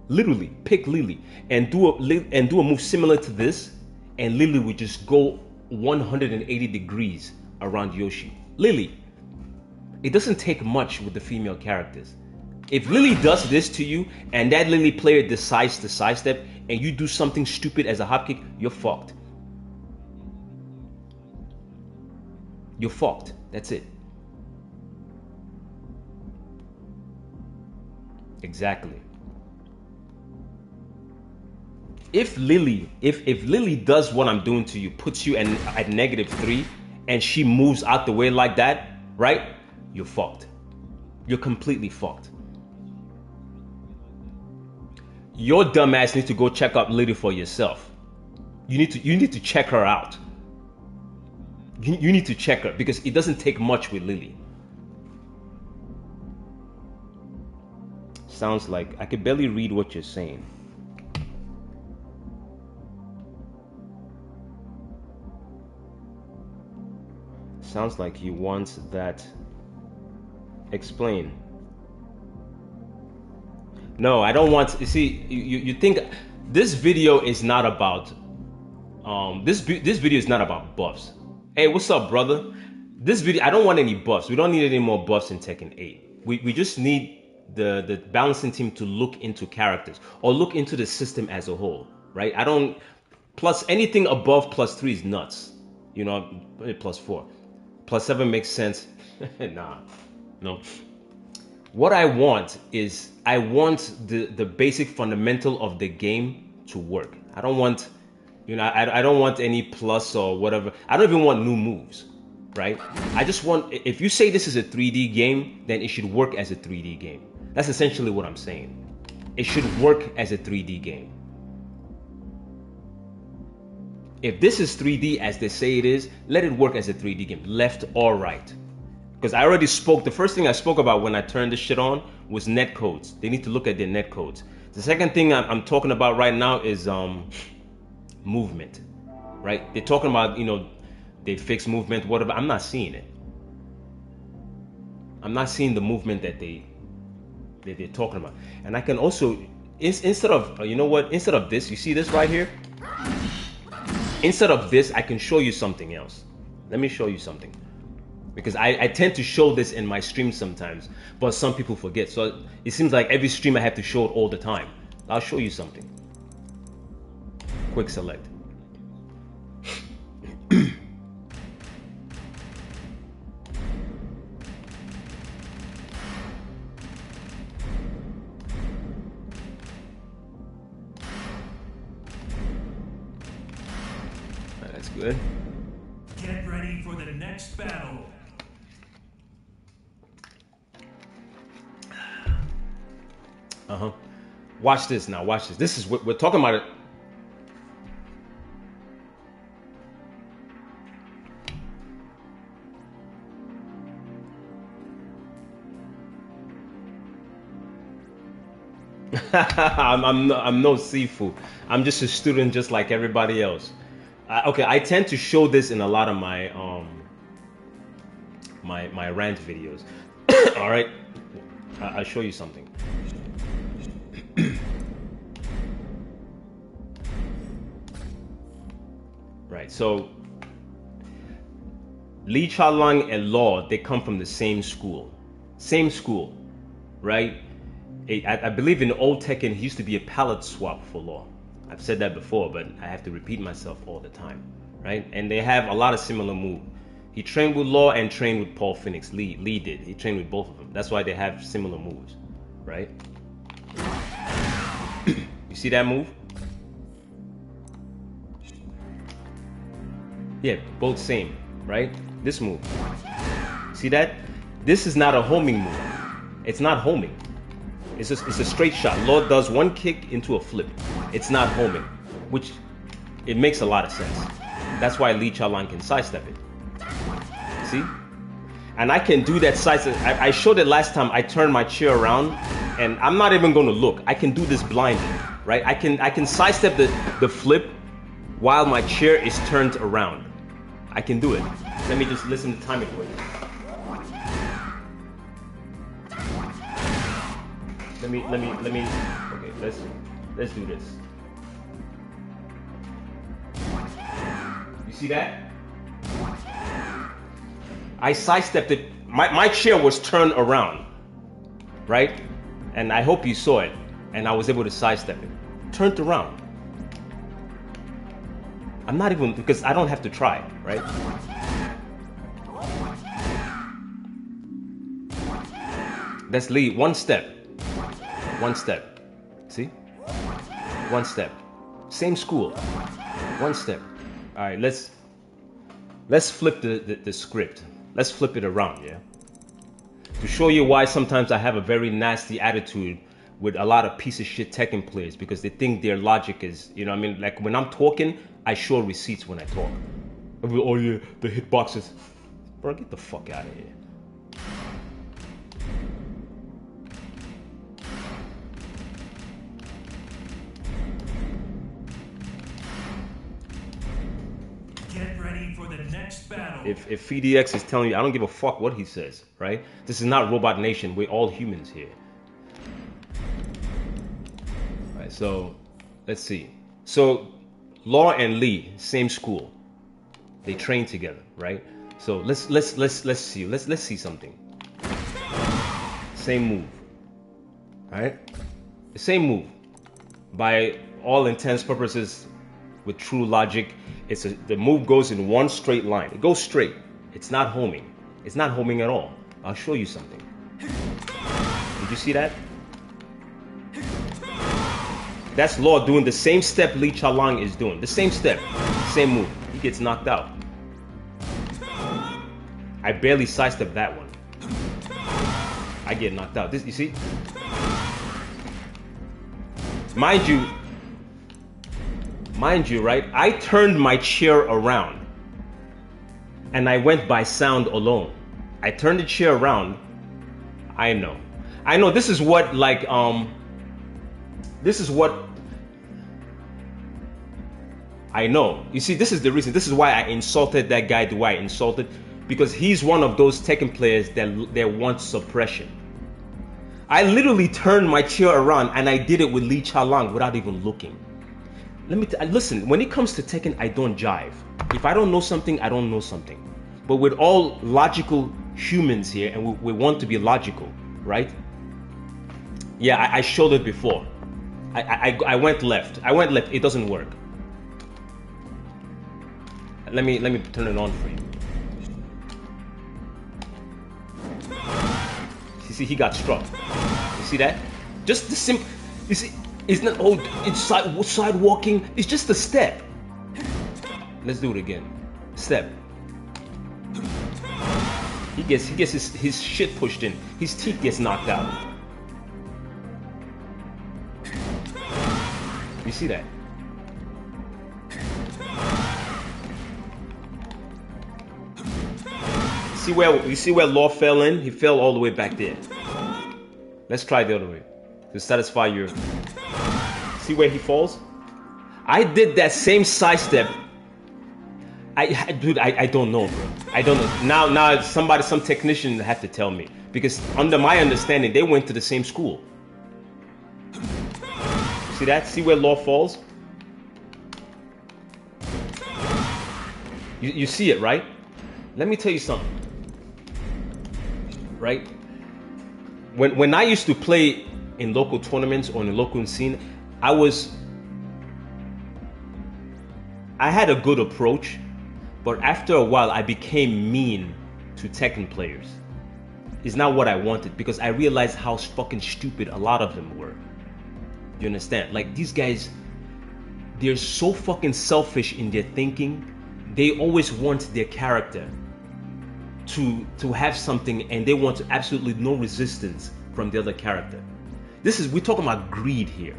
literally pick Lily and do a move similar to this, and Lily would just go 180 degrees around Yoshi. Lily. It doesn't take much with the female characters. If Lily does this to you and that Lily player decides to sidestep and you do something stupid as a hopkick, you're fucked. You're fucked. That's it. Exactly. If Lily does what I'm doing to you, puts you at -3, and she moves out the way like that, right? You're fucked. You're completely fucked. Your dumbass needs to go check out Lily for yourself. You need to check her out. You need to check her because it doesn't take much with Lily. Sounds like I could barely read what you're saying. Sounds like he wants that. Explain. No, I don't want. You see, you think this video is not about. This video is not about buffs. Hey, what's up, brother? This video, I don't want any buffs. We don't need any more buffs in Tekken 8. We just need the balancing team to look into characters or look into the system as a whole, right? I don't. Plus anything above +3 is nuts. You know, +4. +7 makes sense. Nah, no. What I want is I want the basic fundamental of the game to work. I don't want, you know, I don't want any plus or whatever. I don't even want new moves, right? I just want, if you say this is a 3D game, then it should work as a 3D game. That's essentially what I'm saying. It should work as a 3D game. If this is 3D as they say it is, let it work as a 3D game, left or right. Because I already spoke, the first thing I spoke about when I turned this shit on was netcodes. They need to look at their netcodes. The second thing I'm talking about right now is movement, right? They're talking about, you know, they fix movement, whatever. I'm not seeing it. I'm not seeing the movement that they're talking about. And I can also, instead of, you know what, instead of this, you see this right here? Instead of this, I can show you something else. Let me show you something. Because I tend to show this in my streams sometimes, but some people forget. So it seems like every stream I have to show it all the time. I'll show you something. Quick select. That's good. Get ready for the next battle. Watch this now. Watch this. This is what we're talking about. It. I'm no seafood. I'm just a student, just like everybody else. Okay, I tend to show this in a lot of my my rant videos. All right, I'll show you something. Right, so Li Chaolang and Law, they come from the same school, right? I believe in old Tekken, he used to be a palette swap for Law. I've said that before, but I have to repeat myself all the time, right? And they have a lot of similar moves. He trained with Law and trained with Paul Phoenix. Lee did. He trained with both of them. That's why they have similar moves, right? You see that move? Yeah, both same, right? This move. See that? This is not a homing move. It's not homing. It's a straight shot. Law does one kick into a flip. It's not homing, which it makes a lot of sense. That's why Li Chaolang can sidestep it. See? And I can do that sidestep. I showed it last time. I turned my chair around, and I'm not even going to look. I can do this blindly, right? I can sidestep the flip while my chair is turned around. I can do it. Let me just listen to time it quick. Let me. Okay, let's do this. You see that? I sidestepped it. my chair was turned around, right? And I hope you saw it, and I was able to sidestep it. Turned around. I'm not even, because I don't have to try, right? That's Lee. One step. One step. See? One step. Same school. One step. All right, let's flip the script. Let's flip it around, yeah? To show you why sometimes I have a very nasty attitude with a lot of piece of shit Tekken players, because they think their logic is, you know what I mean? Like when I'm talking, I show receipts when I talk. Oh yeah, the hitboxes. Bro, get the fuck out of here. Get ready for the next battle. If FDX is telling you, I don't give a fuck what he says, right? This is not Robot Nation. We're all humans here. All right, so let's see. So Law and Lee, same school. They train together, right? So let's see something. Same move. All right? The same move. By all intents purposes, with true logic, the move goes in one straight line. It goes straight. It's not homing. It's not homing at all. I'll show you something. Did you see that? That's Law doing the same step Lee Chalang is doing. The same step. Same move. He gets knocked out. I barely sidestepped that one. I get knocked out. This, you see? Mind you, right? I turned my chair around and I went by sound alone. I turned the chair around. I know this is what this is what I know. You see, this is the reason. This is why I insulted that guy the way I insulted, because he's one of those Tekken players that want suppression. I literally turned my chair around and I did it with Lee Chalang without even looking. Listen, when it comes to Tekken, I don't jive. If I don't know something, I don't know something. But we're all logical humans here, and we want to be logical, right? Yeah, I showed it before. I went left. It doesn't work. Let me turn it on for you. You see, he got struck. You see that? Just the simple. You see, it's not. Oh, it's side walking. It's just a step. Let's do it again. Step. He gets his shit pushed in. His teeth gets knocked out. You see that? You see where Law fell in? He fell all the way back there. Let's try the other way to satisfy your. See where he falls? I did that same side step. Dude, I don't know, bro. I don't know. Now some technician had to tell me, because under my understanding, they went to the same school. See that? See where Law falls? You see it, right? Let me tell you something. Right? When I used to play in local tournaments or in the local scene, I had a good approach, but after a while I became mean to Tekken players. It's not what I wanted, because I realized how fucking stupid a lot of them were. You understand? Like, these guys, they're so fucking selfish in their thinking. They always want their character to have something, and they want absolutely no resistance from the other character. We're talking about greed here.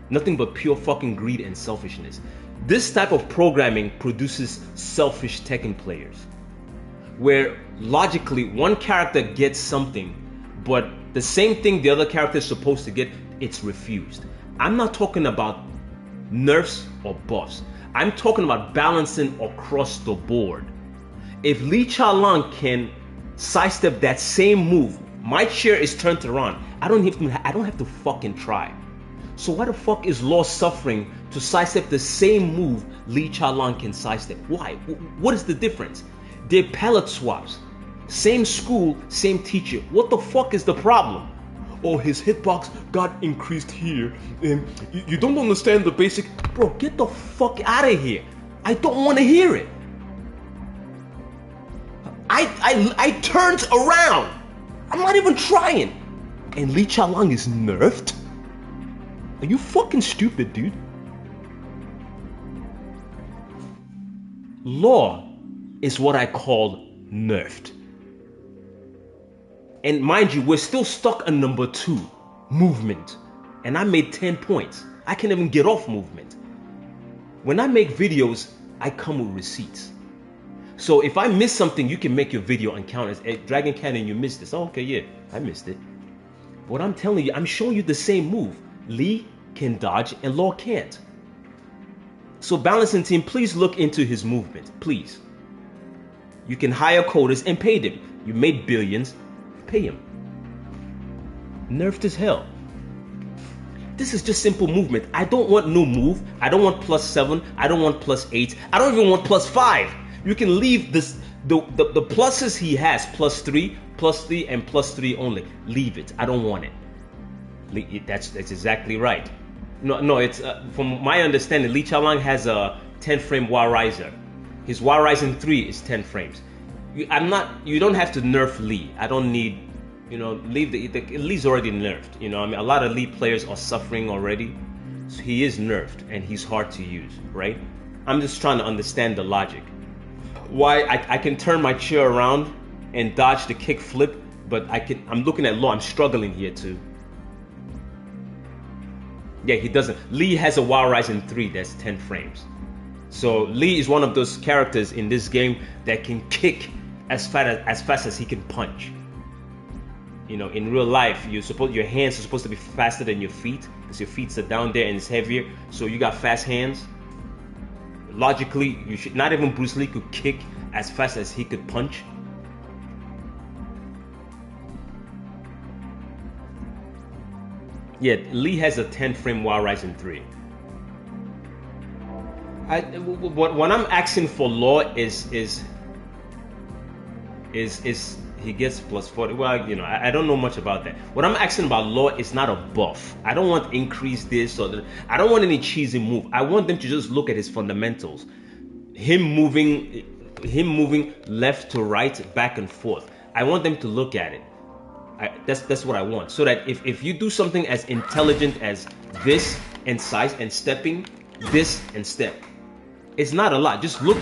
Nothing but pure fucking greed and selfishness. This type of programming produces selfish Tekken players, where logically one character gets something, but the same thing the other character is supposed to get, it's refused. I'm not talking about nerfs or buffs. I'm talking about balancing across the board. If Lee Chalang can sidestep that same move, my chair is turned around. I don't have to fucking try. So why the fuck is Law suffering to sidestep the same move Lee Chalang can sidestep? Why? What is the difference? They're palette swaps. Same school, same teacher. What the fuck is the problem? Oh, his hitbox got increased here, and you don't understand the basic. Bro, get the fuck out of here. I don't want to hear it. I turned around. I'm not even trying. And Lee Chalang is nerfed? Are you fucking stupid, dude? Law is what I call nerfed. And mind you, we're still stuck on number 2, movement. And I made 10 points. I can't even get off movement. When I make videos, I come with receipts. So if I miss something, you can make your video and count as Dragon Cannon, you missed this. Oh, okay, yeah, I missed it. What I'm telling you, I'm showing you the same move. Lee can dodge and Law can't. So balancing team, please look into his movement, please. You can hire coders and pay them. You made billions, pay him. Nerfed as hell. This is just simple movement. I don't want new move. I don't want +7. I don't want +8. I don't even want +5. You can leave this the pluses he has, +3, +3, and +3 only. Leave it. I don't want it. That's exactly right. No, it's from my understanding, Lee Chalang has a 10 frame War Riser. His War Rising 3 is 10 frames. You don't have to nerf Lee. I don't need, leave Lee's already nerfed. I mean, a lot of Lee players are suffering already. So he is nerfed and he's hard to use, right? I'm just trying to understand the logic. Why I can turn my chair around and dodge the kick flip, but I'm looking at Law, I'm struggling here too. Yeah, he doesn't. Lee has a War Rising 3 that's 10 frames. So Lee is one of those characters in this game that can kick as fast as he can punch. In real life, your hands are supposed to be faster than your feet, because your feet are down there and it's heavier. So you got fast hands. Logically, you should not even Bruce Lee could kick as fast as he could punch. Yeah, Lee has a 10 frame War Rising 3. What I'm asking for Law is he gets +40. Well, I don't know much about that. What I'm asking about Law is not a buff. I don't want increase this or that. I don't want any cheesy move. I want them to just look at his fundamentals. Him moving left to right, back and forth. I want them to look at it. That's what I want. So that if you do something as intelligent as this and size and stepping, this and step, it's not a lot. Just look.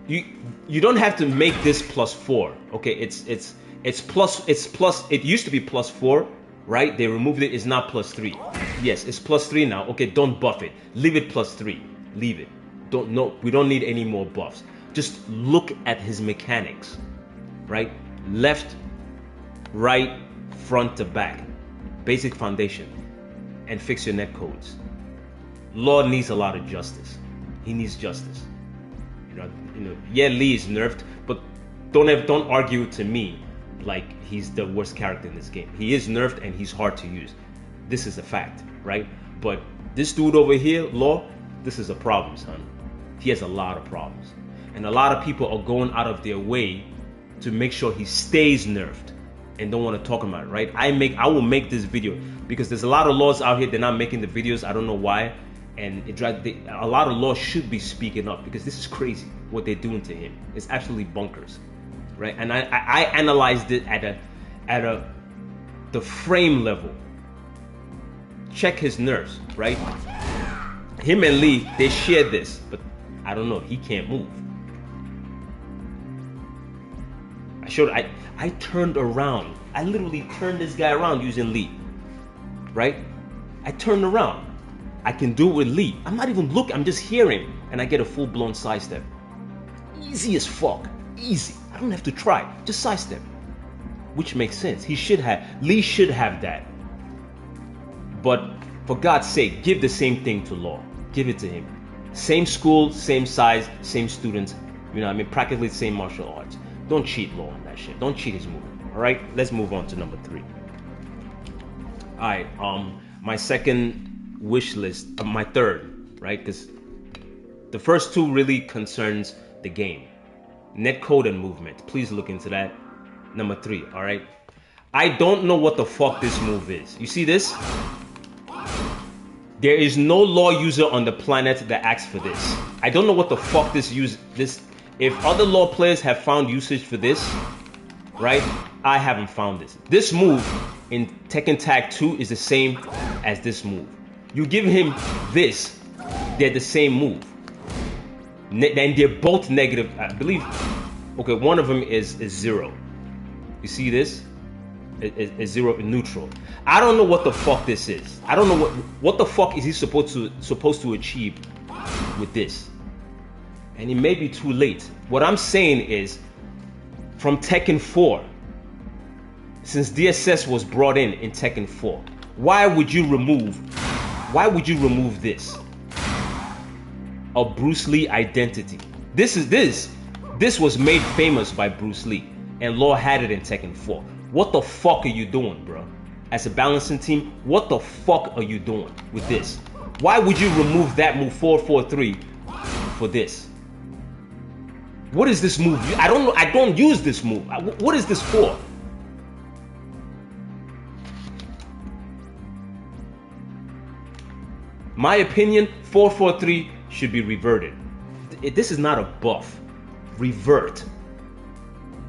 You don't have to make this +4. Okay, it's plus. It used to be +4, right? They removed it. It's now +3. Yes, it's +3 now. Okay, don't buff it. Leave it +3. Leave it. We don't need any more buffs. Just look at his mechanics, right? Left, right, front to back, basic foundation, and fix your net codes. Law needs a lot of justice. He needs justice. Yeah, Lee is nerfed, but don't argue to me like he's the worst character in this game. He is nerfed and he's hard to use. This is a fact, right? But this dude over here, Law, this is a problem, son. He has a lot of problems. And a lot of people are going out of their way to make sure he stays nerfed and don't want to talk about it, right? I will make this video because there's a lot of laws out here. They're not making the videos. I don't know why. And a lot of laws should be speaking up because this is crazy what they're doing to him. It's absolutely bonkers, right? And I analyzed it at the frame level. Check his nerves, right? Him and Lee, they share this, but I don't know. He can't move. I turned around. I literally turned this guy around using Lee, right? I turned around. I can do it with Lee. I'm not even looking. I'm just hearing, and I get a full-blown sidestep. Easy as fuck. Easy. I don't have to try. Just sidestep, which makes sense. Lee should have that. But for God's sake, give the same thing to Law. Give it to him. Same school, same size, same students. Practically the same martial arts. Don't cheat Law on that shit. Don't cheat his movement. All right, let's move on to number 3. All right, my second wish list, my third, right? Because the first 2 really concerns the game. Netcode and movement. Please look into that. Number 3, all right? I don't know what the fuck this move is. You see this? There is no law user on the planet that asks for this. I don't know what the fuck this. If other law players have found usage for this, right? I haven't found this. This move in Tekken Tag 2 is the same as this move. You give him this, they're the same move. And they're both negative, I believe. Okay, one of them is 0. You see this? Is 0 neutral. I don't know what the fuck this is. I don't know what the fuck is he supposed to achieve with this. And it may be too late. What I'm saying is, from Tekken 4, since DSS was brought in Tekken 4, why would you remove this? A Bruce Lee identity. This was made famous by Bruce Lee, and Law had it in Tekken 4. What the fuck are you doing, bro? As a balancing team, what the fuck are you doing with this? Why would you remove that move 4-4-3 for this? What is this move? I don't know. I don't use this move. What is this for? My opinion, 4-4-3 should be reverted. This is not a buff. Revert.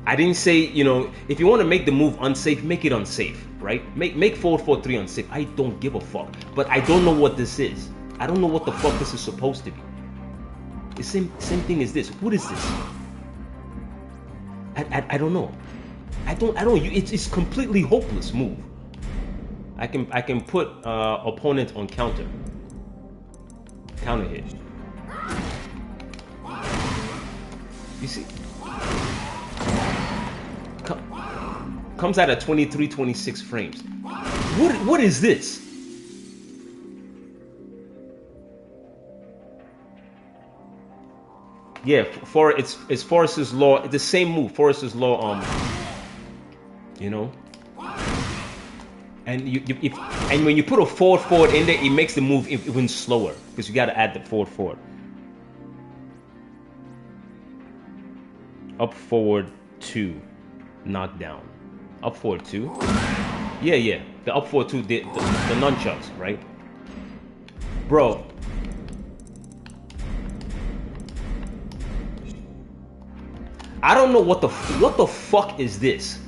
I didn't say, if you want to make the move unsafe, make it unsafe, right? Make 4-4-3 unsafe. I don't give a fuck. But I don't know what this is. I don't know what the fuck this is supposed to be. The same thing as this. What is this? I don't know. It's completely hopeless move. I can put opponent on counter hit. You see, comes out at 23-26 frames. What is this? Yeah, it's Forrest's Law. It's the same move. Forrest's Law. And and when you put a forward in there, it makes the move even slower because you got to add the forward. Up forward 2, knockdown. Up forward 2. Yeah. The up forward 2, the nunchucks, right? Bro. I don't know what the fuck is this.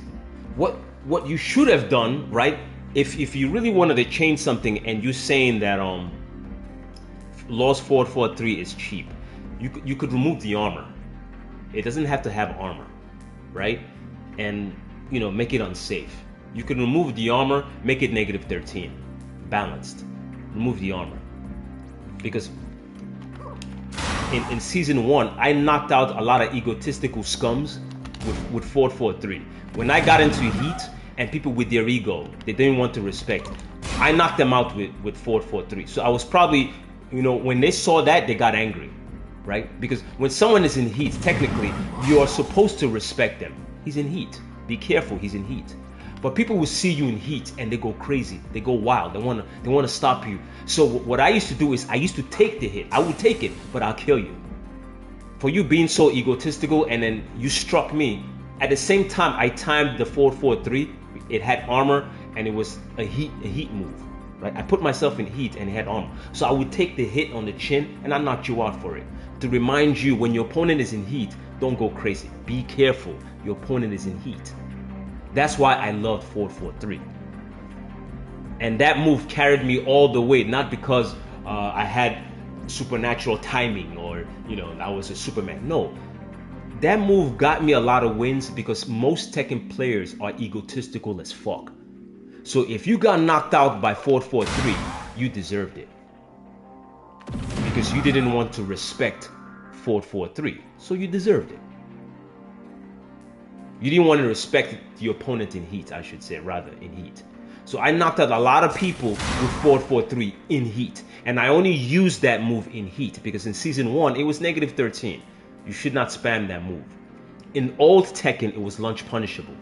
What you should have done, right? If you really wanted to change something and you're saying that Law's 4-4-3 is cheap, you could remove the armor. It doesn't have to have armor, right? And make it unsafe. You can remove the armor, make it -13, balanced. Remove the armor, because in season 1, I knocked out a lot of egotistical scums with 4-4-3. When I got into heat and people with their ego, they didn't want to respect, I knocked them out with 4-4-3. So I was probably, when they saw that, they got angry, right? Because when someone is in heat, technically, you are supposed to respect them. He's in heat. Be careful, he's in heat. But people will see you in heat and they go crazy. They go wild. They want to stop you. So what I used to do is I used to take the hit. I would take it, but I'll kill you. For you being so egotistical and then you struck me, at the same time I timed the 4-4-3. It had armor and it was a heat move, right? I put myself in heat and it had armor. So I would take the hit on the chin and I knocked you out for it. To remind you, when your opponent is in heat, don't go crazy. Be careful. Your opponent is in heat. That's why I loved 4-4-3. And that move carried me all the way, not because I had supernatural timing or, I was a Superman. No. That move got me a lot of wins because most Tekken players are egotistical as fuck. So if you got knocked out by 4-4-3, you deserved it. Because you didn't want to respect 4-4-3. So you deserved it. You didn't want to respect your opponent in heat, I should say, rather, in heat. So I knocked out a lot of people with 4-4-3 in heat. And I only used that move in heat because in season 1, it was -13. You should not spam that move. In old Tekken, it was launch punishable.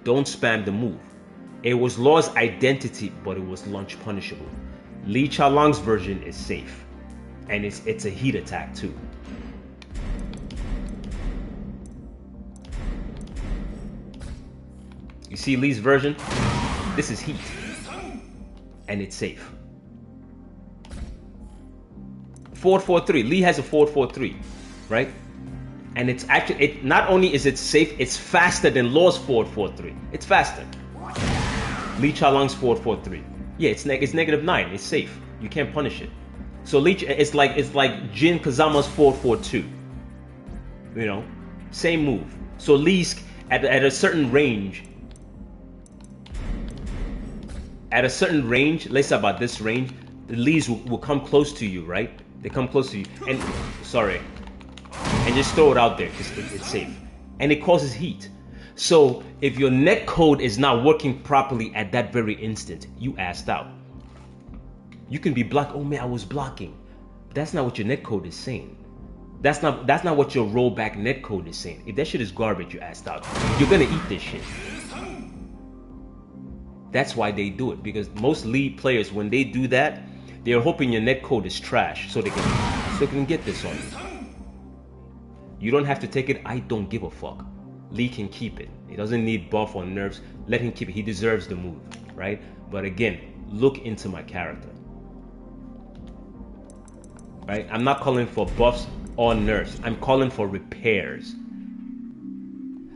Don't spam the move. It was Law's identity, but it was launch punishable. Lee Cha-Long's version is safe. And it's a heat attack too. You see Lee's version? This is heat. And it's safe. Forward 4-3. Lee has a forward 4-3, right? And it's actually, not only is it safe, it's faster than Law's forward 4-3. It's faster. Lee Chalang's forward 4-3. Yeah, it's -9. It's safe. You can't punish it. So Lee, it's like Jin Kazama's forward 4-2. You know, same move. So Lee's at a certain range. At a certain range, let's say about this range, the Lees will come close to you, right? They come close to you, and and just throw it out there because it's safe, and it causes heat. So if your net code is not working properly at that very instant, you assed out. You can be blocked. Oh man, I was blocking. That's not what your net code is saying. That's not what your rollback net code is saying. If that shit is garbage, you assed out. You're gonna eat this shit. That's why they do it, because most lead players, when they do that, they're hoping your net code is trash so they can get this on you. You don't have to take it. I don't give a fuck. Lee can keep it. He doesn't need buff or nerfs. Let him keep it. He deserves the move, right? But again, look into my character, right? I'm not calling for buffs or nerfs. I'm calling for repairs.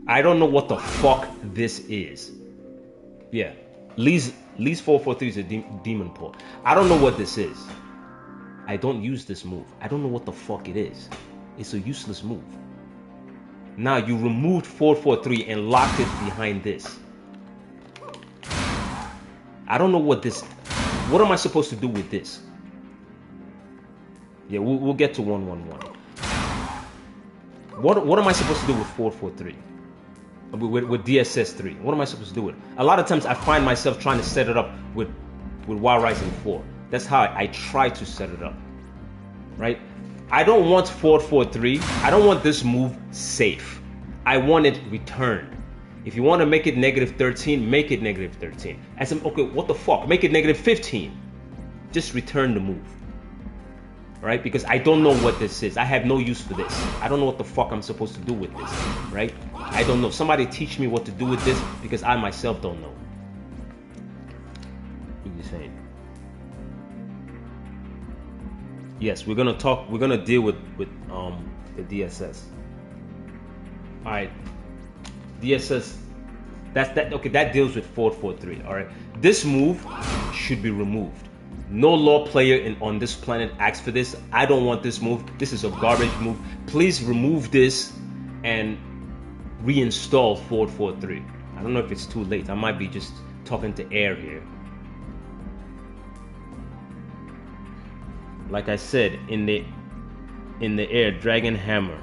I don't know what the fuck this is. Yeah. Lee's 4-4-3 is a demon pull. I don't know what this is. I don't use this move. I don't know what the fuck it is. It's a useless move. Now you removed 4-4-3 and locked it behind this. I don't know what this. What am I supposed to do with this? Yeah, we'll get to 1-1-1. What am I supposed to do with 4-4-3? With DSS 3, what am I supposed to do with it? A lot of times I find myself trying to set it up with Wild Rising 4. That's how I try to set it up, right? I don't want 4-4-3. I don't want this move safe. I want it returned. If you want to make it -13, make it -13. As in, okay, what the fuck? Make it -15. Just return the move, right? Because I don't know what this is. I have no use for this. I don't know what the fuck I'm supposed to do with this, right? I don't know. Somebody teach me what to do with this, because I myself don't know. What are you saying? Yes, we're gonna deal with the DSS. All right, DSS. Okay, that deals with 4-4-3. All right, this move should be removed. No law player on this planet asks for this. I don't want this move. This is a garbage move. Please remove this and reinstall 4-4-3. I don't know if it's too late. I might be just talking to air here. Like I said, in the air, Dragon Hammer.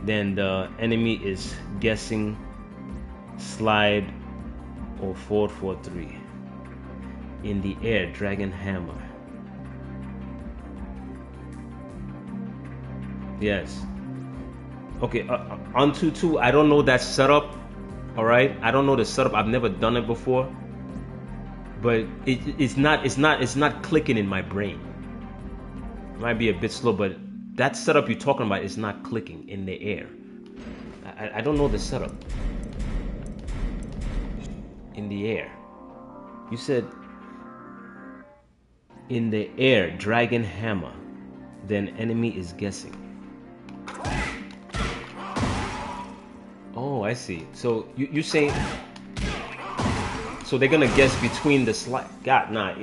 Then the enemy is guessing slide or 4-4-3. In the air, Dragon Hammer. Yes. Okay, on 2-2, I don't know that setup. All right, I don't know the setup. I've never done it before, but it's not clicking in my brain. It might be a bit slow, but that setup you're talking about is not clicking in the air. I don't know the setup. In the air. You said in the air, Dragon Hammer. Then enemy is guessing. Oh, I see. So you're saying, so they're gonna guess between the slide. God, nah.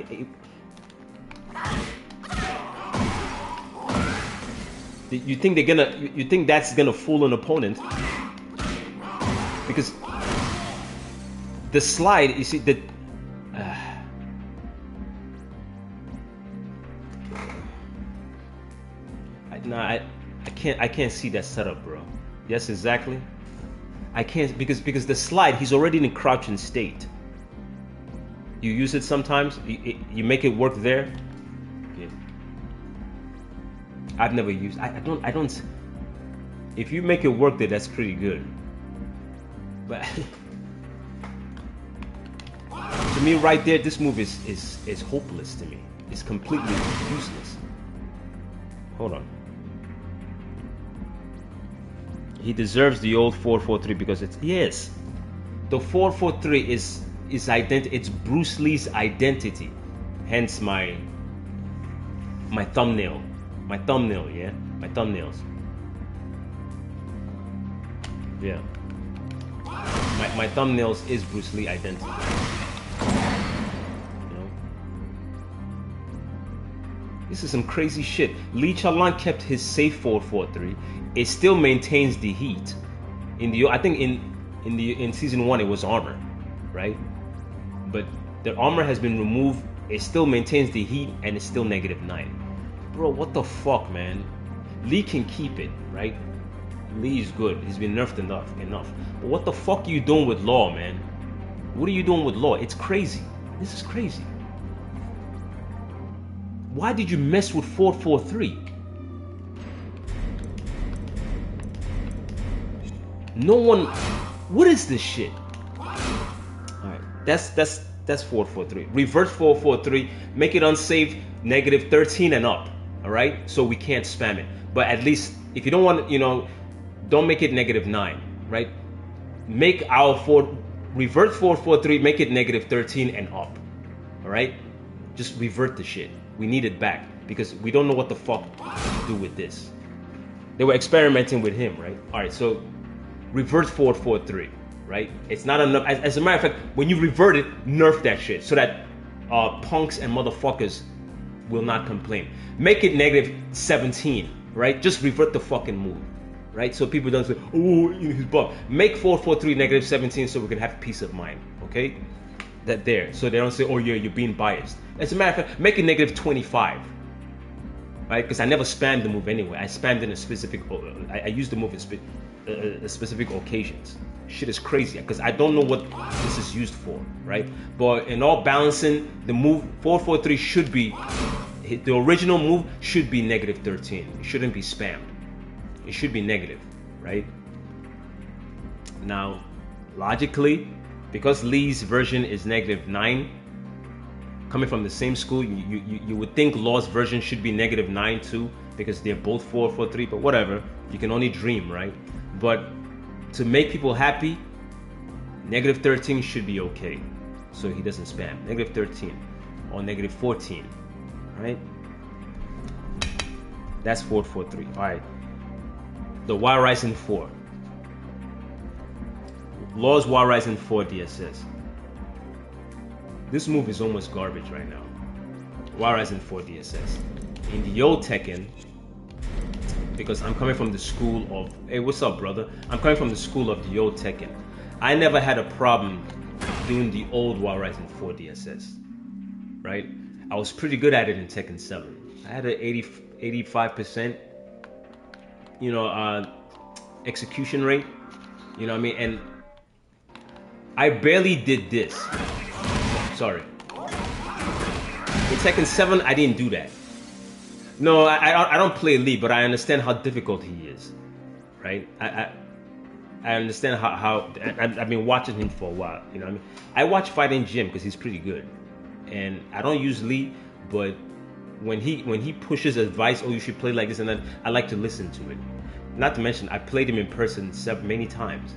You think they're gonna? You think that's gonna fool an opponent? Because the slide, you see that. I can't see that setup, bro. Yes, exactly. I can't, because the slide, he's already in a crouching state. You use it sometimes. You make it work there. Yeah. I've never used. I don't. If you make it work there, that's pretty good. But to me, right there, this move is hopeless to me. It's completely useless. Hold on. He deserves the old 4-4-3 because it's, yes. The 443 is it's Bruce Lee's identity. Hence my thumbnail. My thumbnail, yeah? My thumbnails. Yeah. My thumbnails is Bruce Lee identity. You know? This is some crazy shit. Lee Chalan kept his safe 443. It still maintains the heat. I think in season 1 it was armor, right? But the armor has been removed. It still maintains the heat and it's still -9. Bro, what the fuck, man? Lee can keep it, right? Lee is good. He's been nerfed enough. But what the fuck are you doing with Law, man? What are you doing with Law? It's crazy. This is crazy. Why did you mess with 443? No one. What is this shit? All right, that's 443. Revert 443. Make it unsafe. -13 and up. All right, so we can't spam it. But at least if you don't want, don't make it -9, right? Make our revert 443. Make it -13 and up. All right, just revert the shit. We need it back because we don't know what the fuck to do with this. They were experimenting with him, right? All right, so revert 443, right? It's not enough. As a matter of fact, when you revert it, nerf that shit so that punks and motherfuckers will not complain. Make it -17, right? Just revert the fucking move, right? So people don't say, oh, he's bugged. Make 443 -17 so we can have peace of mind, okay? That there, so they don't say, oh yeah, you're being biased. As a matter of fact, make it -25, right? Because I never spammed the move anyway. I spammed in a specific, I used the move in specific occasions. Shit is crazy because I don't know what this is used for, right? But in all balancing, the move 443 should be, the original move should be -13. It shouldn't be spammed. It should be negative, right? Now, logically, because Lee's version is -9, coming from the same school, you would think Law's version should be -9 too, because they're both 443. But whatever, you can only dream, right? But to make people happy, -13 should be okay, so he doesn't spam. -13 or -14, right? That's 443. All right. The Y Ryzen 4. Law's Y Ryzen 4 DSS. This move is almost garbage right now. Y Ryzen 4 DSS. In the old Tekken, because I'm coming from the school of, hey, what's up, brother? I'm coming from the school of the old Tekken. I never had a problem doing the old Y Ryzen 4 DSS, right? I was pretty good at it in Tekken 7. I had an 85%, execution rate, you know what I mean? And I barely did this. Sorry. In Tekken 7, I didn't do that. No, I don't play Lee, but I understand how difficult he is, right? I understand how I've been watching him for a while, you know what I mean? I watch Fighting Jim because he's pretty good. And I don't use Lee, but when he pushes advice, oh, you should play like this and that, I like to listen to it. Not to mention, I played him in person many times.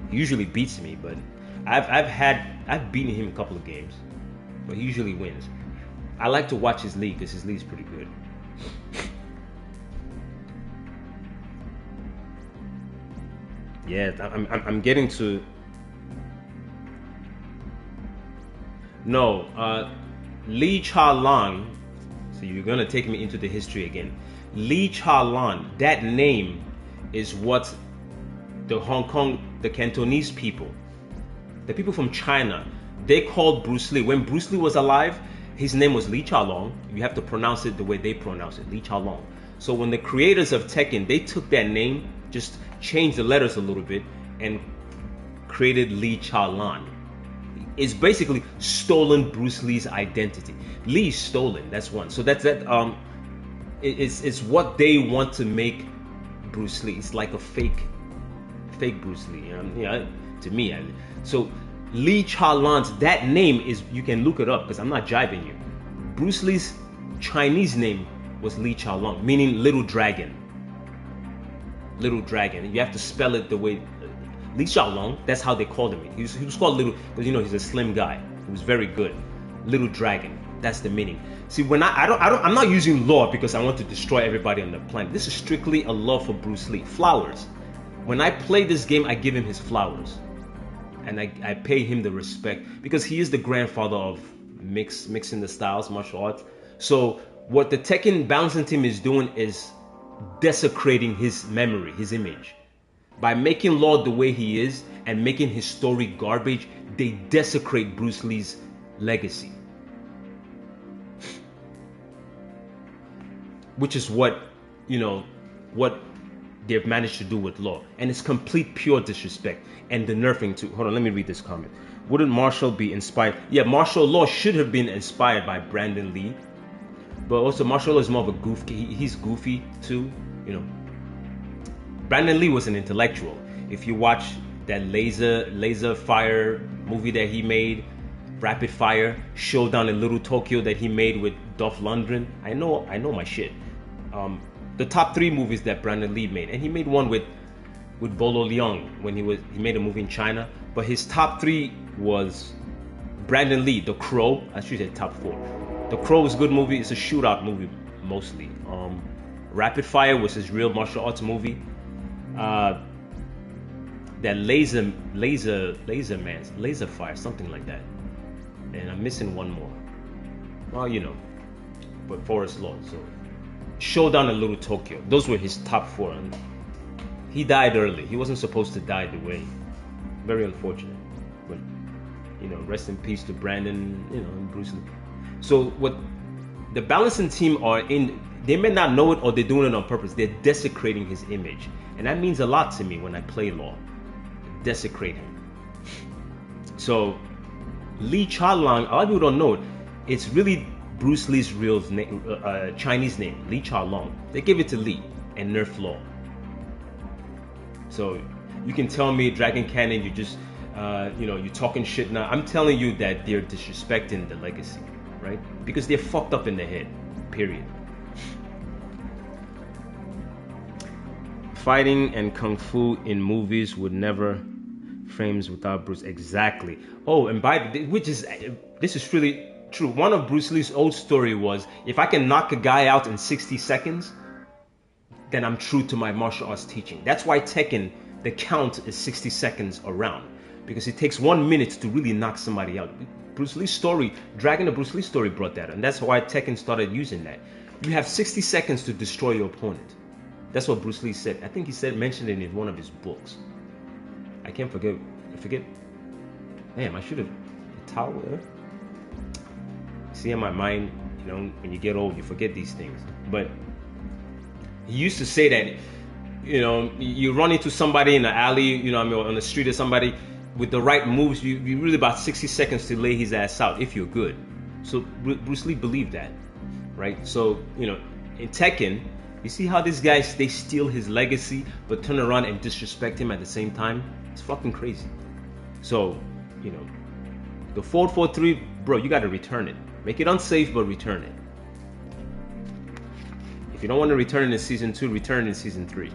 He usually beats me, but I've beaten him a couple of games, but he usually wins. I like to watch his Lee because his Lee is pretty good. Yeah, I'm getting to. No, Lee Chalan. So you're gonna take me into the history again. Lee Chalan. That name is what the Cantonese people, the people from China, they called Bruce Lee. When Bruce Lee was alive, his name was Lee Chaolong. You have to pronounce it the way they pronounce it, Lee Chaolong. So when the creators of Tekken, they took that name, just changed the letters a little bit, and created Lee Chalan. It's basically stolen Bruce Lee's identity. Lee's stolen, that's one. So it's what they want to make Bruce Lee. It's like a fake Bruce Lee, to me. So Lee Chalan's, that name is, you can look it up because I'm not jibing you. Bruce Lee's Chinese name was Lee Chaolong, meaning little dragon. Little dragon. You have to spell it the way Li Xiaolong, that's how they called him. He was called Little, because he's a slim guy. He was very good. Little Dragon. That's the meaning. See, when I'm not using law because I want to destroy everybody on the planet. This is strictly a love for Bruce Lee. Flowers. When I play this game, I give him his flowers, and I pay him the respect because he is the grandfather of mixing the styles, martial arts. So what the Tekken balancing team is doing is desecrating his memory, his image. By making Law the way he is and making his story garbage, they desecrate Bruce Lee's legacy. Which is what they've managed to do with Law. And it's complete pure disrespect. And the nerfing too. Hold on, let me read this comment. Wouldn't Martial be inspired? Yeah, Martial Law should have been inspired by Brandon Lee. But also Martial Law is more of a goof. He's goofy too, Brandon Lee was an intellectual. If you watch that laser fire movie that he made, Rapid Fire, Showdown in Little Tokyo that he made with Dolph Lundgren, I know my shit. The top 3 movies that Brandon Lee made, and he made one with Bolo Leung when he made a movie in China. But his top 3 was Brandon Lee, The Crow. I should say top 4. The Crow is a good movie. It's a shootout movie mostly. Rapid Fire was his real martial arts movie. That laser fire, something like that. And I'm missing one more. Well, but Forest Law. So Showdown in Little Tokyo. Those were his top 4. And he died early. He wasn't supposed to die the way. Very unfortunate. But rest in peace to Brandon, and Bruce Lee. So what the balancing team are in, they may not know it or they're doing it on purpose. They're desecrating his image. And that means a lot to me when I play Law. Desecrate him. So Li Xiaolong, a lot of people don't know it. It's really Bruce Lee's real name, Chinese name, Li Xiaolong. They give it to Li and nerf Law. So you can tell me, Dragon Cannon, you just, you're talking shit now. I'm telling you that they're disrespecting the legacy, right? Because they're fucked up in the head, period. Fighting and kung fu in movies would never frames without Bruce. Exactly. Oh, and this is really true. One of Bruce Lee's old story was, if I can knock a guy out in 60 seconds, then I'm true to my martial arts teaching. That's why Tekken, the count is 60 seconds around, because it takes 1 minute to really knock somebody out. Bruce Lee's story, Dragon the Bruce Lee story brought that, and that's why Tekken started using that. You have 60 seconds to destroy your opponent. That's what Bruce Lee said. I think he mentioned it in one of his books. I forget. Damn, I should have. The tower. See, in my mind, when you get old, you forget these things. But he used to say that, you run into somebody in the alley, on the street or somebody, with the right moves, you really about 60 seconds to lay his ass out if you're good. So Bruce Lee believed that, right? So, in Tekken, you see how these guys, they steal his legacy, but turn around and disrespect him at the same time? It's fucking crazy. So, the 4-4-3, bro, you got to return it. Make it unsafe, but return it. If you don't want to return it in Season 2, return it in Season 3.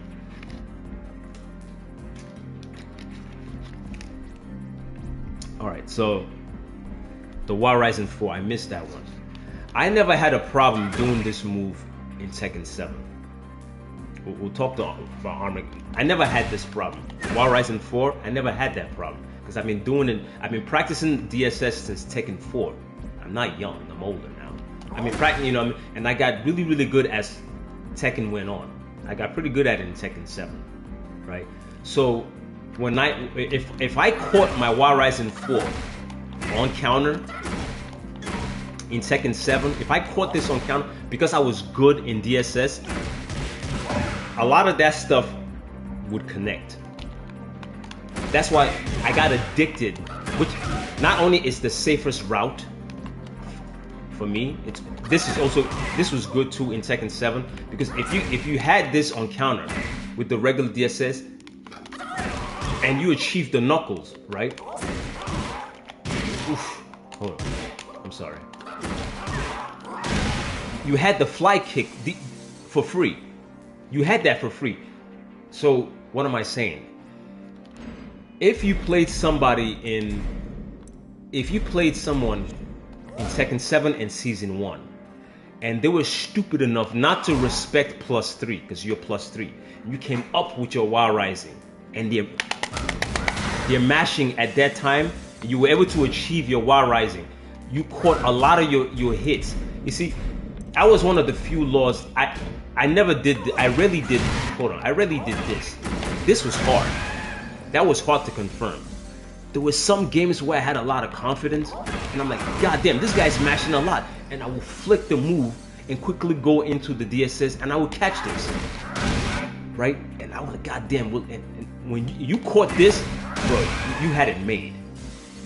Alright, so the War Rising 4, I missed that one. I never had a problem doing this move in Tekken 7. We'll talk about armor. I never had this problem. War Rising 4, I never had that problem. Because I've been practicing DSS since Tekken 4. I'm not young, I'm older now. I've been practicing, and I got really, really good as Tekken went on. I got pretty good at it in Tekken 7, right? So if I caught my War Rising 4 on counter in Tekken 7, if I caught this on counter, because I was good in DSS, a lot of that stuff would connect. That's why I got addicted, which not only is the safest route for me, this was good too in Tekken 7, because if you had this on counter with the regular DSS and you achieve the knuckles, right? Oof. Hold on. I'm sorry. You had the fly kick for free. You had that for free. So what am I saying? if you played someone in Tekken 7 and Season 1, and they were stupid enough not to respect +3, because you're +3, you came up with your Y Rising, and they're mashing at that time, you were able to achieve your Y Rising. You caught a lot of your hits. You see, I was one of the few laws, I rarely did this. This was hard. That was hard to confirm. There were some games where I had a lot of confidence, and I'm like, God damn, this guy's mashing a lot. And I will flick the move and quickly go into the DSS, and I would catch this. Right? And I was like, God damn, and when you caught this, bro, you had it made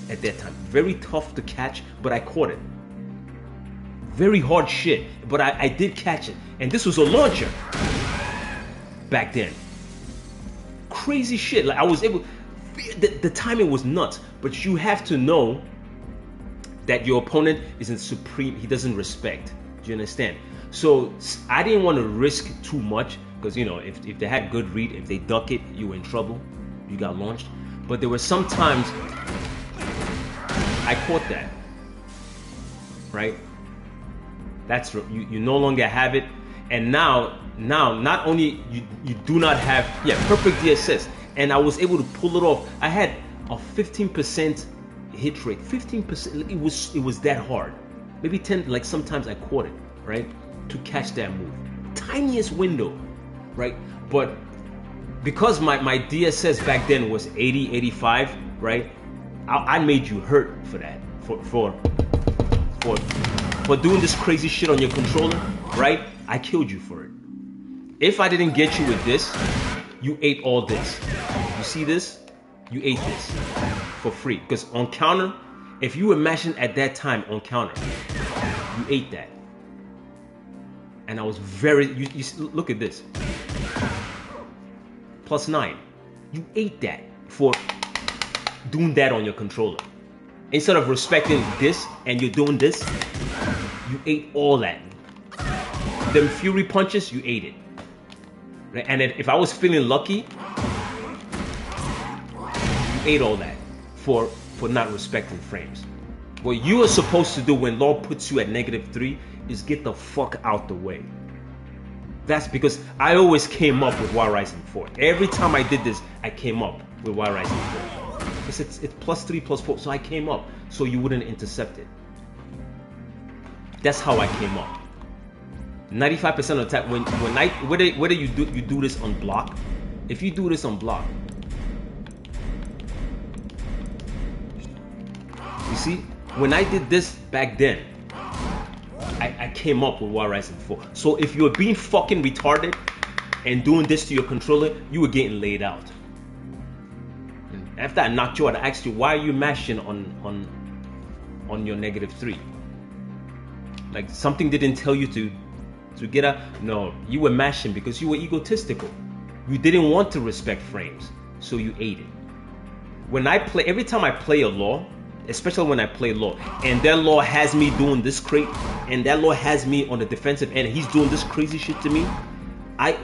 at that time. Very tough to catch, but I caught it. Very hard shit, but I did catch it. And this was a launcher back then. Crazy shit. Like I was able, the timing was nuts, but you have to know that your opponent isn't supreme, he doesn't respect. Do you understand? So I didn't want to risk too much, because you know, if they had good read, if they duck it, you were in trouble, you got launched. But there were some times I caught that, right? That's you no longer have it, and now not only you do not have perfect DSS, and I was able to pull it off. I had a 15% hit rate, 15%. It was that hard, maybe 10. Like sometimes I caught it, right, to catch that move, tiniest window, right? But because my DSS back then was 80, 85, right? I made you hurt for that, for doing this crazy shit on your controller, right? I killed you for it. If I didn't get you with this, you ate all this. You see this? You ate this for free. Because on counter, if you were mashing at that time on counter, you ate that. And I was very, you look at this. +9. You ate that for doing that on your controller. Instead of respecting this and you're doing this, you ate all that. Them fury punches, you ate it. Right? And if I was feeling lucky, you ate all that for not respecting frames. What you are supposed to do when law puts you at -3 is get the fuck out the way. That's because I always came up with Y Rising 4. Every time I did this, I came up with Y Rising 4. It's +3, +4, so I came up so you wouldn't intercept it. That's how I came up. 95% of the time, whether you do this on block, if you do this on block, you see, when I did this back then, I came up with Y Rising 4. So if you're being fucking retarded and doing this to your controller, you were getting laid out. And after I knocked you out, I asked you, why are you mashing on your -3? Like something didn't tell you to get out? No, you were mashing because you were egotistical. You didn't want to respect frames, so you ate it. When I play, every time I play a law, especially when I play law, and that law has me doing this crate, and that law has me on the defensive end, and he's doing this crazy shit to me,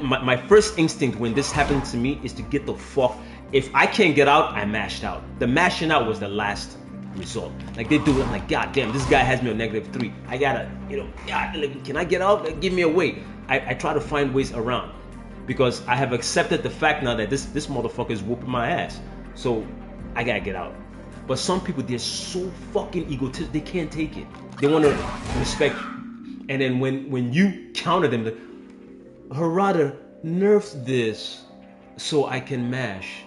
my first instinct when this happened to me is to get the fuck. If I can't get out, I mashed out. The mashing out was the last result. Like they do it, I'm like, God damn, this guy has me on -3. I gotta, can I get out? Give me a way. I try to find ways around, because I have accepted the fact now that this motherfucker is whooping my ass. So I gotta get out. But some people, they're so fucking egotistic, they can't take it. They want to respect you. And then when you counter them, Harada, nerf this so I can mash.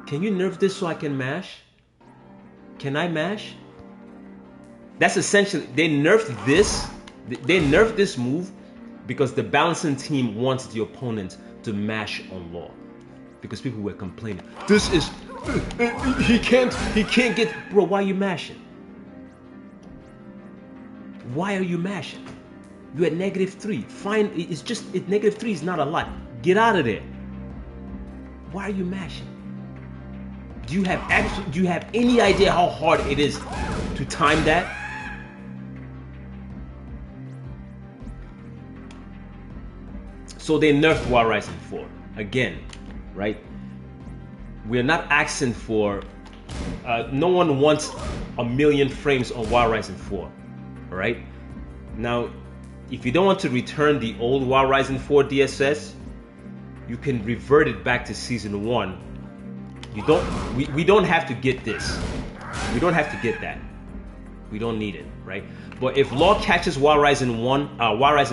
Can you nerf this so I can mash? Can I mash? That's essentially, they nerfed this move because the balancing team wants the opponent to mash on law. Because people were complaining, this is, he can't get, bro, why are you mashing? Why are you mashing? You're at -3. Fine, it's just, -3 is not a lot. Get out of there. Why are you mashing? Do you have any idea how hard it is to time that? So they nerfed Y Rising 4 again, right? we're not asking for. No one wants a million frames on WoW Rising 4. All right. Now, if you don't want to return the old WoW Rising 4 DSS, you can revert it back to Season 1. You don't. We don't have to get this. We don't have to get that. We don't need it, right? But if Law catches WoW Rising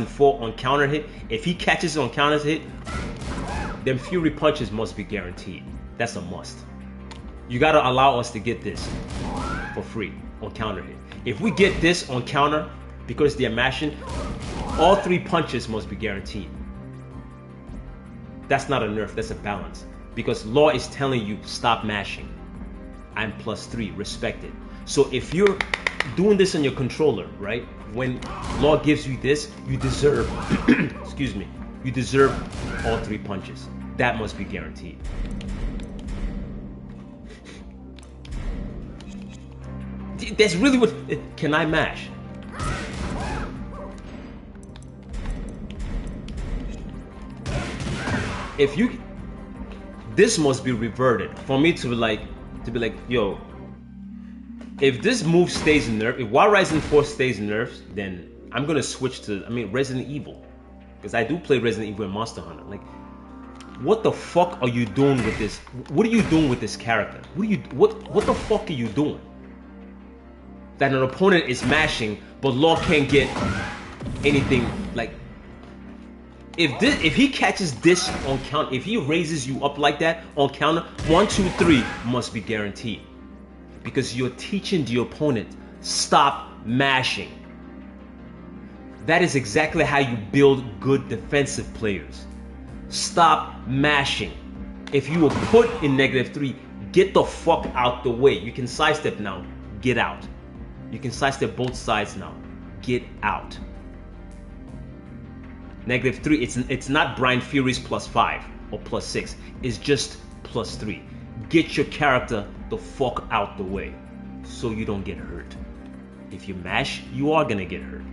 4 on counter hit, if he catches it on counter hit, then Fury punches must be guaranteed. That's a must. You gotta allow us to get this for free on counter hit. If we get this on counter because they're mashing, all 3 punches must be guaranteed. That's not a nerf, that's a balance. Because Law is telling you stop mashing. I'm +3, respect it. So if you're doing this on your controller, right? When Law gives you this, you deserve excuse me, you deserve all 3 punches. That must be guaranteed. That's really what. Can I mash? If you, this must be reverted for me to be like, yo. If this move stays in nerf, if WoW Rising 4 stays in nerfs, then I'm gonna switch to, Resident Evil, because I do play Resident Evil and Monster Hunter. Like, what the fuck are you doing with this? What are you doing with this character? What the fuck are you doing? That an opponent is mashing, but Law can't get anything. Like, if he catches this on count, if he raises you up like that on counter, 1, 2, 3 must be guaranteed, because you're teaching the opponent stop mashing. That is exactly how you build good defensive players. Stop mashing. If you were put in -3, get the fuck out the way. You can sidestep now. Get out. You can sidestep both sides now. Get out. -3, it's not Brian Fury's +5 or +6. It's just +3. Get your character the fuck out the way so you don't get hurt. If you mash, you are gonna get hurt.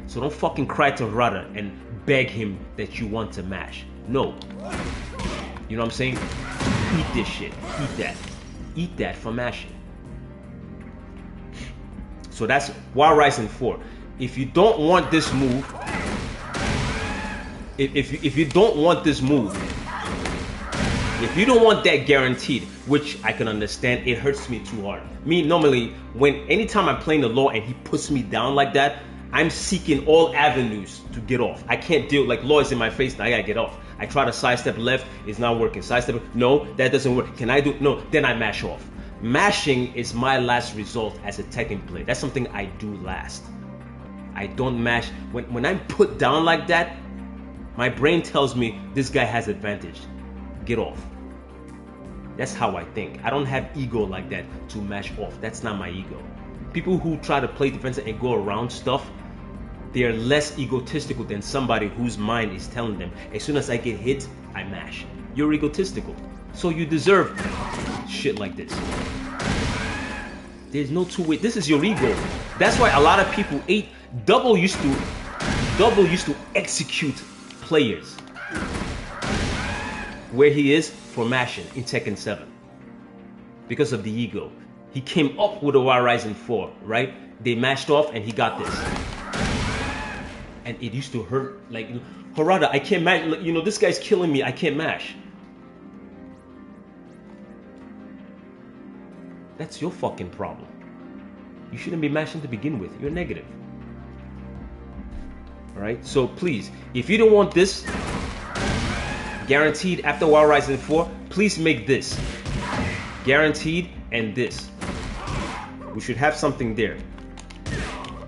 So don't fucking cry to Harada and beg him that you want to mash. No. You know what I'm saying? Eat this shit. Eat that. Eat that for mashing. So that's WoW Rising 4. If you don't want this move, if you don't want this move, if you don't want that guaranteed, which I can understand, it hurts me too hard. Me, normally, anytime I'm playing the Law and he puts me down like that, I'm seeking all avenues to get off. I can't deal, like, Law is in my face, now I gotta get off. I try to sidestep left, it's not working. Sidestep, no, that doesn't work. Can I do, no, then I mash off. Mashing is my last resort as a Tekken player. That's something I do last. I don't mash. When I'm put down like that, my brain tells me this guy has advantage. Get off. That's how I think. I don't have ego like that to mash off. That's not my ego. People who try to play defensive and go around stuff, they're less egotistical than somebody whose mind is telling them, as soon as I get hit, I mash. You're egotistical. So you deserve shit like this. There's no two way. This is your ego. That's why a lot of people Double used to execute players where he is for mashing in Tekken 7 because of the ego. He came up with a WoW Rising 4, right? They mashed off and he got this. And it used to hurt, like, Harada, I can't mash, you know, this guy's killing me, I can't mash. That's your fucking problem. You shouldn't be mashing to begin with. You're negative. Alright? So please, if you don't want this guaranteed after WoW Rising 4, please make this guaranteed and this. We should have something there.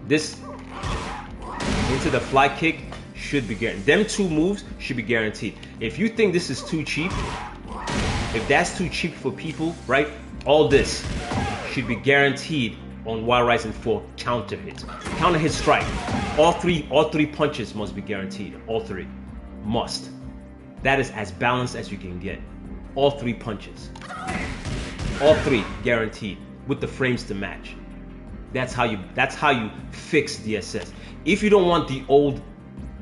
This into the fly kick should be guaranteed. Them two moves should be guaranteed. If you think this is too cheap, if that's too cheap for people, right? All this should be guaranteed on WoW Rising 4 counter hit. Counter hit strike. All three punches must be guaranteed. All three. Must. That is as balanced as you can get. All three punches. All three guaranteed with the frames to match. That's how you fix DSS. If you don't want the old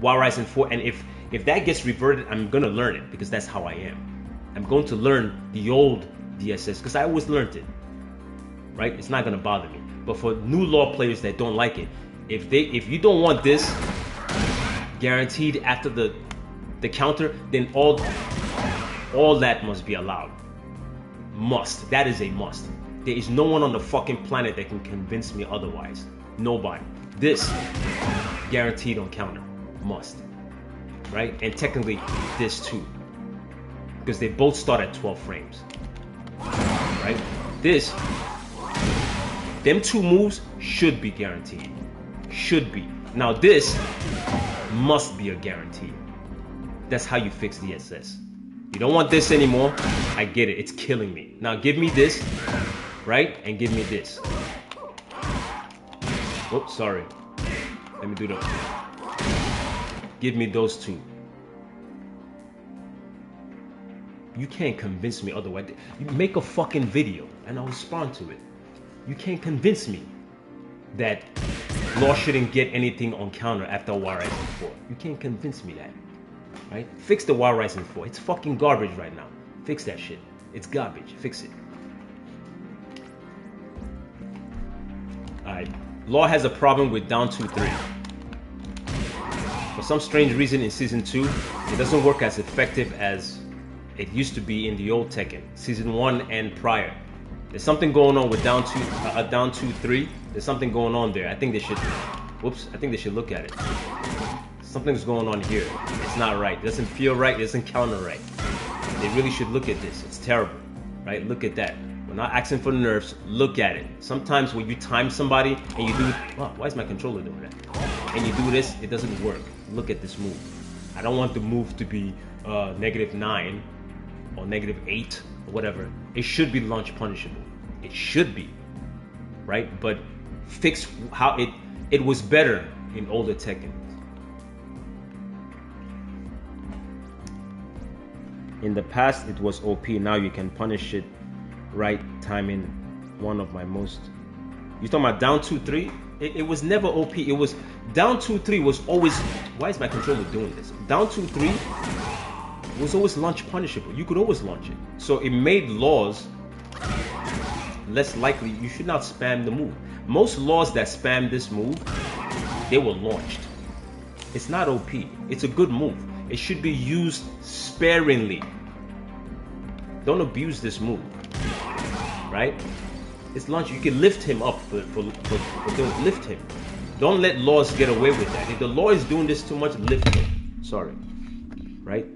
WoW Rising 4, and if that gets reverted, I'm gonna learn it because that's how I am. I'm going to learn the old DSS because I always learned it, right? It's not gonna bother me. But for new law players that don't like it, if you don't want this guaranteed after the counter, then all that must be allowed. Must. That is a must. There is no one on the fucking planet that can convince me otherwise. Nobody. This guaranteed on counter. Must. Right? And technically this too. Because they both start at 12 frames. Right? This, them two moves should be guaranteed. Should be. Now this must be a guarantee. That's how you fix the SS. You don't want this anymore. I get it. It's killing me. Now give me this, right? And give me this. Oops, sorry. Let me do that. Give me those two. You can't convince me otherwise. You make a fucking video and I'll respond to it. You can't convince me that Law shouldn't get anything on counter after Wild Rising 4. You can't convince me that. Right? Fix the Wild Rising 4. It's fucking garbage right now. Fix that shit. It's garbage. Fix it. Alright. Law has a problem with down 2-3. For some strange reason in Season 2, it doesn't work as effective as it used to be in the old Tekken. Season 1 and prior. There's something going on with down 2-3. There's something going on there. I think they should... Whoops. I think they should look at it. Something's going on here. It's not right. It doesn't feel right. It doesn't counter right. They really should look at this. It's terrible. Right? Look at that. We're not asking for nerfs. Look at it. Sometimes when you time somebody and you do... Wow, why is my controller doing that? And you do this, it doesn't work. Look at this move. I don't want the move to be -9 or -8 or whatever. It should be launch punishable. It should be. Right? But fix how it was better in older Tekken. In the past, it was OP. Now you can punish it right timing. One of my most... You talking about down 2-3? It was never OP. It was... Down 2-3 was always... Why is my controller doing this? Down 2-3 was always launch punishable. You could always launch it. So it made laws less likely. You should not spam the move. Most laws that spam this move, they were launched. It's not OP. It's a good move. It should be used sparingly. Don't abuse this move. Right? It's launch. You can lift him up for don't lift him. Don't let laws get away with that. If the law is doing this too much, lift him. Sorry. Right?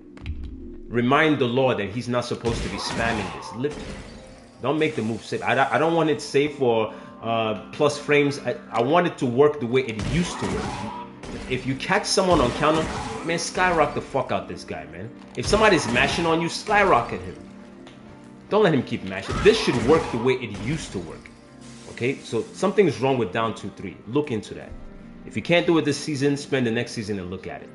Remind the law that he's not supposed to be spamming this. Lift him. Don't make the move safe. I don't want it safe for plus frames. I want it to work the way it used to work. If you catch someone on counter, man, skyrocket the fuck out this guy, man. If somebody's mashing on you, skyrocket him. Don't let him keep mashing. This should work the way it used to work. Okay? So something's wrong with down 2-3. Look into that. If you can't do it this season, spend the next season and look at it.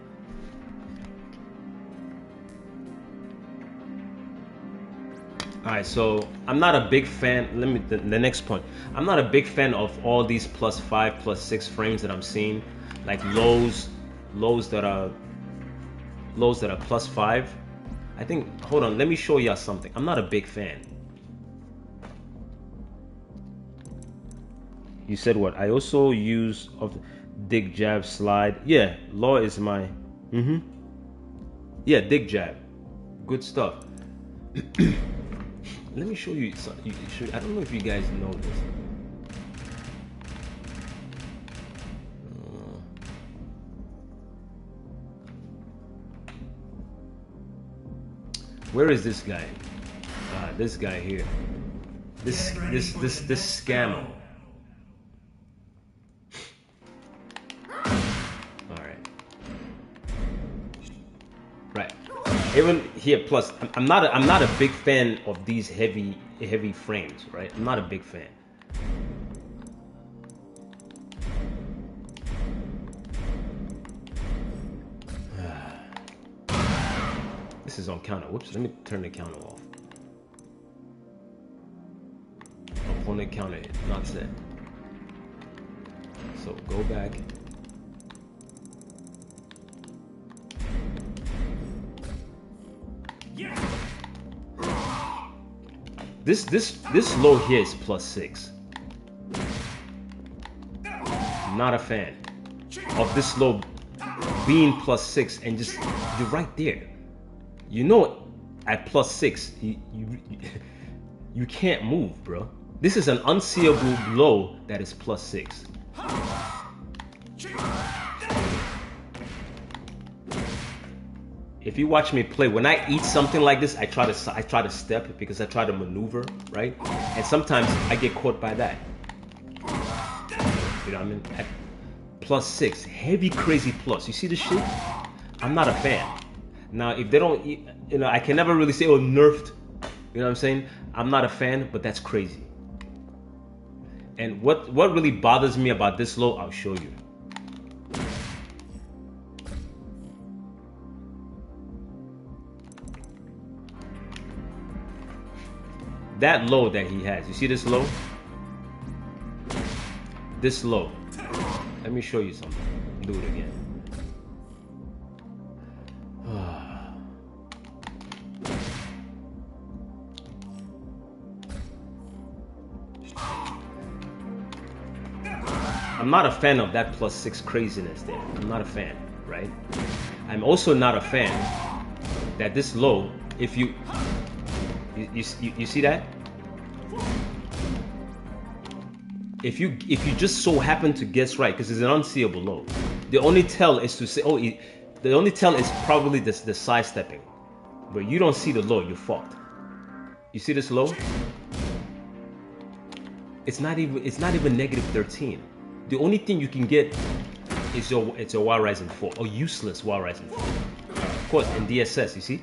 Alright, so I'm not a big fan. The next point. I'm not a big fan of all these +5, +6 frames that I'm seeing. Like lows that are +5. I think, hold on, let me show y'all something. I'm not a big fan. You said what? I also use of dig jab slide. Yeah, law is my yeah, dig jab. Good stuff. Let me show you something. I don't know if you guys know this. Where is this guy? This guy here. This scammer. All right. Right. Even here, plus, I'm not a big fan of these heavy frames. Right. I'm not a big fan. This is on counter. Whoops, let me turn the counter off. Opponent counter hit, not set. So go back. Yeah. This low here is +6. Not a fan of this low being +6 and just you're right there. You know, at +6 you can't move, bro. This is an unseeable low that is +6. If you watch me play, when I eat something like this, I try to step because I try to maneuver, right? And sometimes I get caught by that. You know what I mean? At +6, heavy crazy plus. You see this shit? I'm not a fan. Now, if they don't, you know, I can never really say, oh, nerfed. You know what I'm saying? I'm not a fan, but that's crazy. And what really bothers me about this low, I'll show you. That low that he has, you see this low? This low. Let me show you something. Do it again. I'm not a fan of that +6 craziness there. I'm not a fan, right? I'm also not a fan that this low, if you see that? If you just so happen to guess right, because it's an unseeable low, the only tell is to say, oh, the only tell is probably the sidestepping, but you don't see the low, you're fucked. You see this low? It's not even -13. The only thing you can get is your Y rising 4, or useless Y rising 4. Of course, in DSS, you see?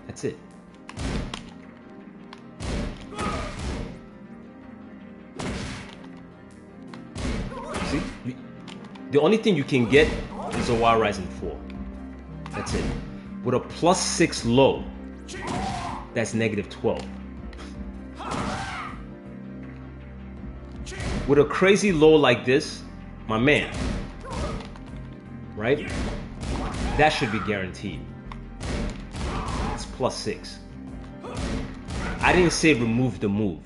That's it. See? The only thing you can get is a Y rising 4. That's it. With a +6 low, that's -12. With a crazy low like this, my man, right? That should be guaranteed. It's +6. I didn't say remove the move.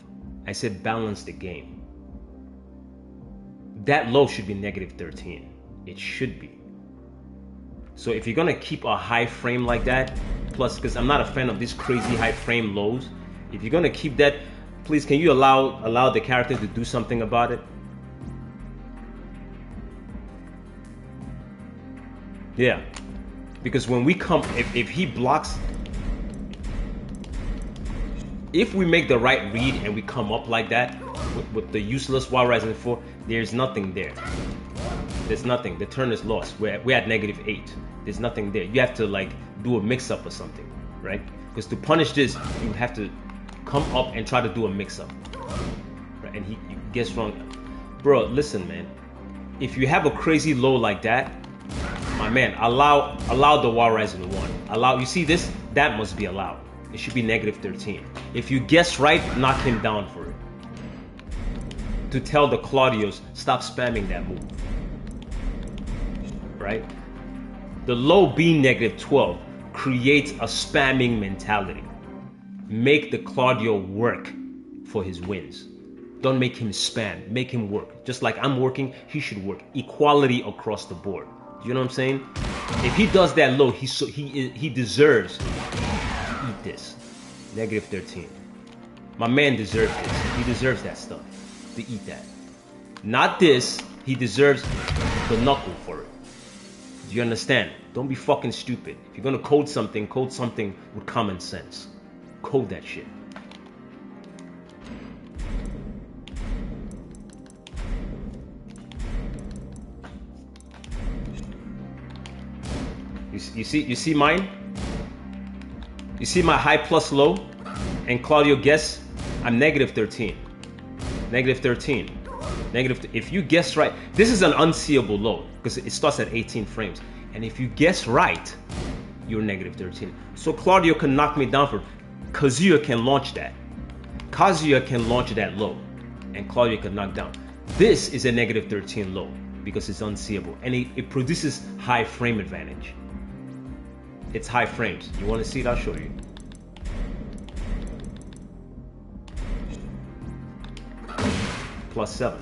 I said balance the game. That low should be -13. It should be. So if you're gonna keep a high frame like that, plus, because I'm not a fan of these crazy high frame lows, if you're gonna keep that, please, can you allow the character to do something about it? Yeah, because when we come, if he blocks, if we make the right read and we come up like that with the useless Y rising 4, there's nothing there. There's nothing. The turn is lost. We're at -8. There's nothing there. You have to like do a mix-up or something, right? Because to punish this, you have to come up and try to do a mix-up, right? And he gets wrong. Bro, listen, man. If you have a crazy low like that, my man, allow the Y rising 1. Allow. You see this? That must be allowed. It should be -13. If you guess right, knock him down for it. To tell the Claudios, stop spamming that move. Right? The low being -12 creates a spamming mentality. Make the Claudio work for his wins. Don't make him spam. Make him work. Just like I'm working, he should work. Equality across the board. You know what I'm saying? If he does that low, he deserves to eat this. -13. My man deserves this. He deserves that stuff. To eat that. Not this. He deserves the knuckle for it. Do you understand? Don't be fucking stupid. If you're gonna code something with common sense. Code that shit. You see mine? You see my high plus low? And Claudio guess I'm -13. -13. If you guess right, this is an unseeable low because it starts at 18 frames. And if you guess right, you're -13. So Claudio can knock me down for Kazuya can launch that. Kazuya can launch that low. And Claudio can knock down. This is a -13 low because it's unseeable. And it produces high frame advantage. It's high frames. You want to see it? I'll show you. +7.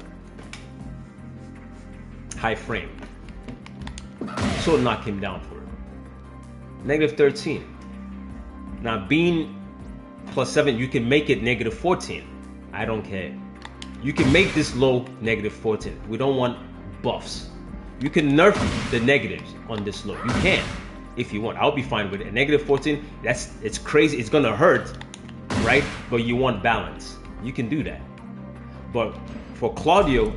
High frame. So knock him down for it. -13. Now being +7, you can make it -14. I don't care. You can make this low -14. We don't want buffs. You can nerf the negatives on this low. You can, if you want. I'll be fine with it. -14, it's crazy. It's gonna hurt, right? But you want balance. You can do that. But for Claudio,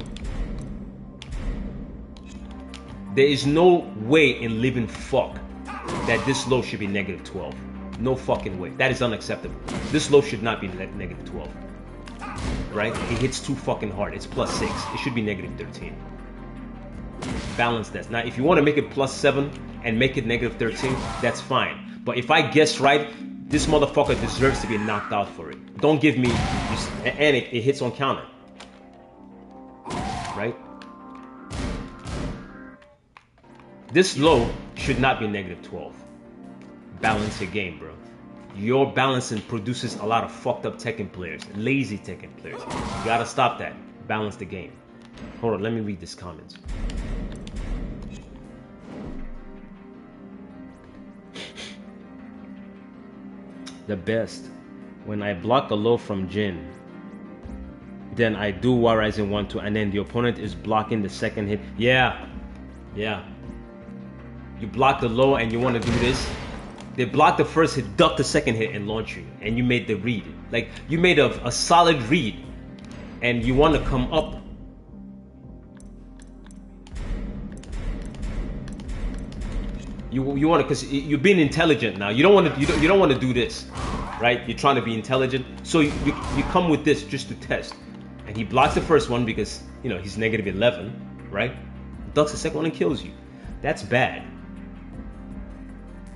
there is no way in living fuck that this low should be -12. No fucking way. That is unacceptable. This low should not be -12. Right? It hits too fucking hard. It's +6. It should be -13. Balance that. Now, if you want to make it +7 and make it -13, that's fine. But if I guess right, this motherfucker deserves to be knocked out for it. Don't give me... And it hits on counter. Right? This low should not be -12. Balance your game, bro. Your balancing produces a lot of fucked up Tekken players. Lazy Tekken players. You gotta stop that. Balance the game. Hold on, let me read this comments. The best. When I block a low from Jin, then I do War Rising 1-2, and then the opponent is blocking the second hit. Yeah. You block the low and you want to do this. They block the first hit, duck the second hit, and launch you. And you made the read. Like, you made a solid read. And you want to come up. You want to, because you're being intelligent now. You don't want to. You don't want to do this, right? You're trying to be intelligent. So you come with this just to test. And he blocks the first one because he's -11, right? Ducks the second one and kills you. That's bad.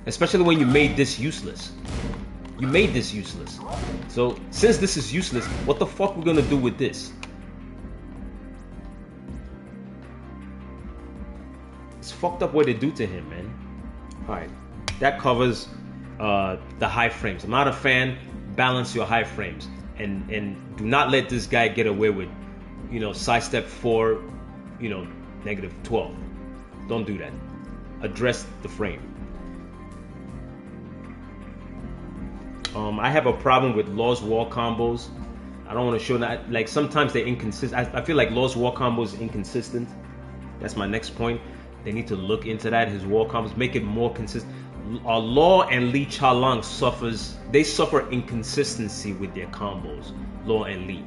Especially when you made this useless. You made this useless. So, since this is useless, what the fuck we gonna do with this? It's fucked up what they do to him, man. Alright. That covers the high frames. I'm not a fan. Balance your high frames. And do not let this guy get away with, sidestep for, -12. Don't do that. Address the frame. I have a problem with Law's wall combos. I don't want to show that. Like, sometimes they're inconsistent. I feel like Law's wall combo is inconsistent. That's my next point. They need to look into that. His wall combos, make it more consistent. Law and Lee Chalang suffer inconsistency with their combos. Law and Lee,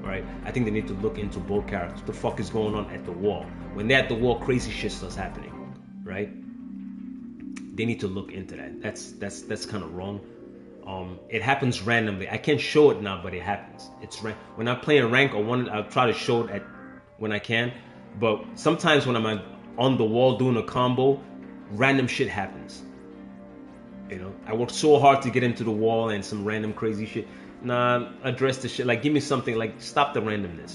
right? I think they need to look into both characters. What the fuck is going on at the wall? When they're at the wall, crazy shit starts happening, right? They need to look into that. That's kind of wrong. It happens randomly. I can't show it now, but it happens. When I'm playing rank or I'll try to show it when I can. But sometimes when I'm on the wall doing a combo, random shit happens. I worked so hard to get into the wall and some random crazy shit. Nah, address the shit. Like, give me something. Like, stop the randomness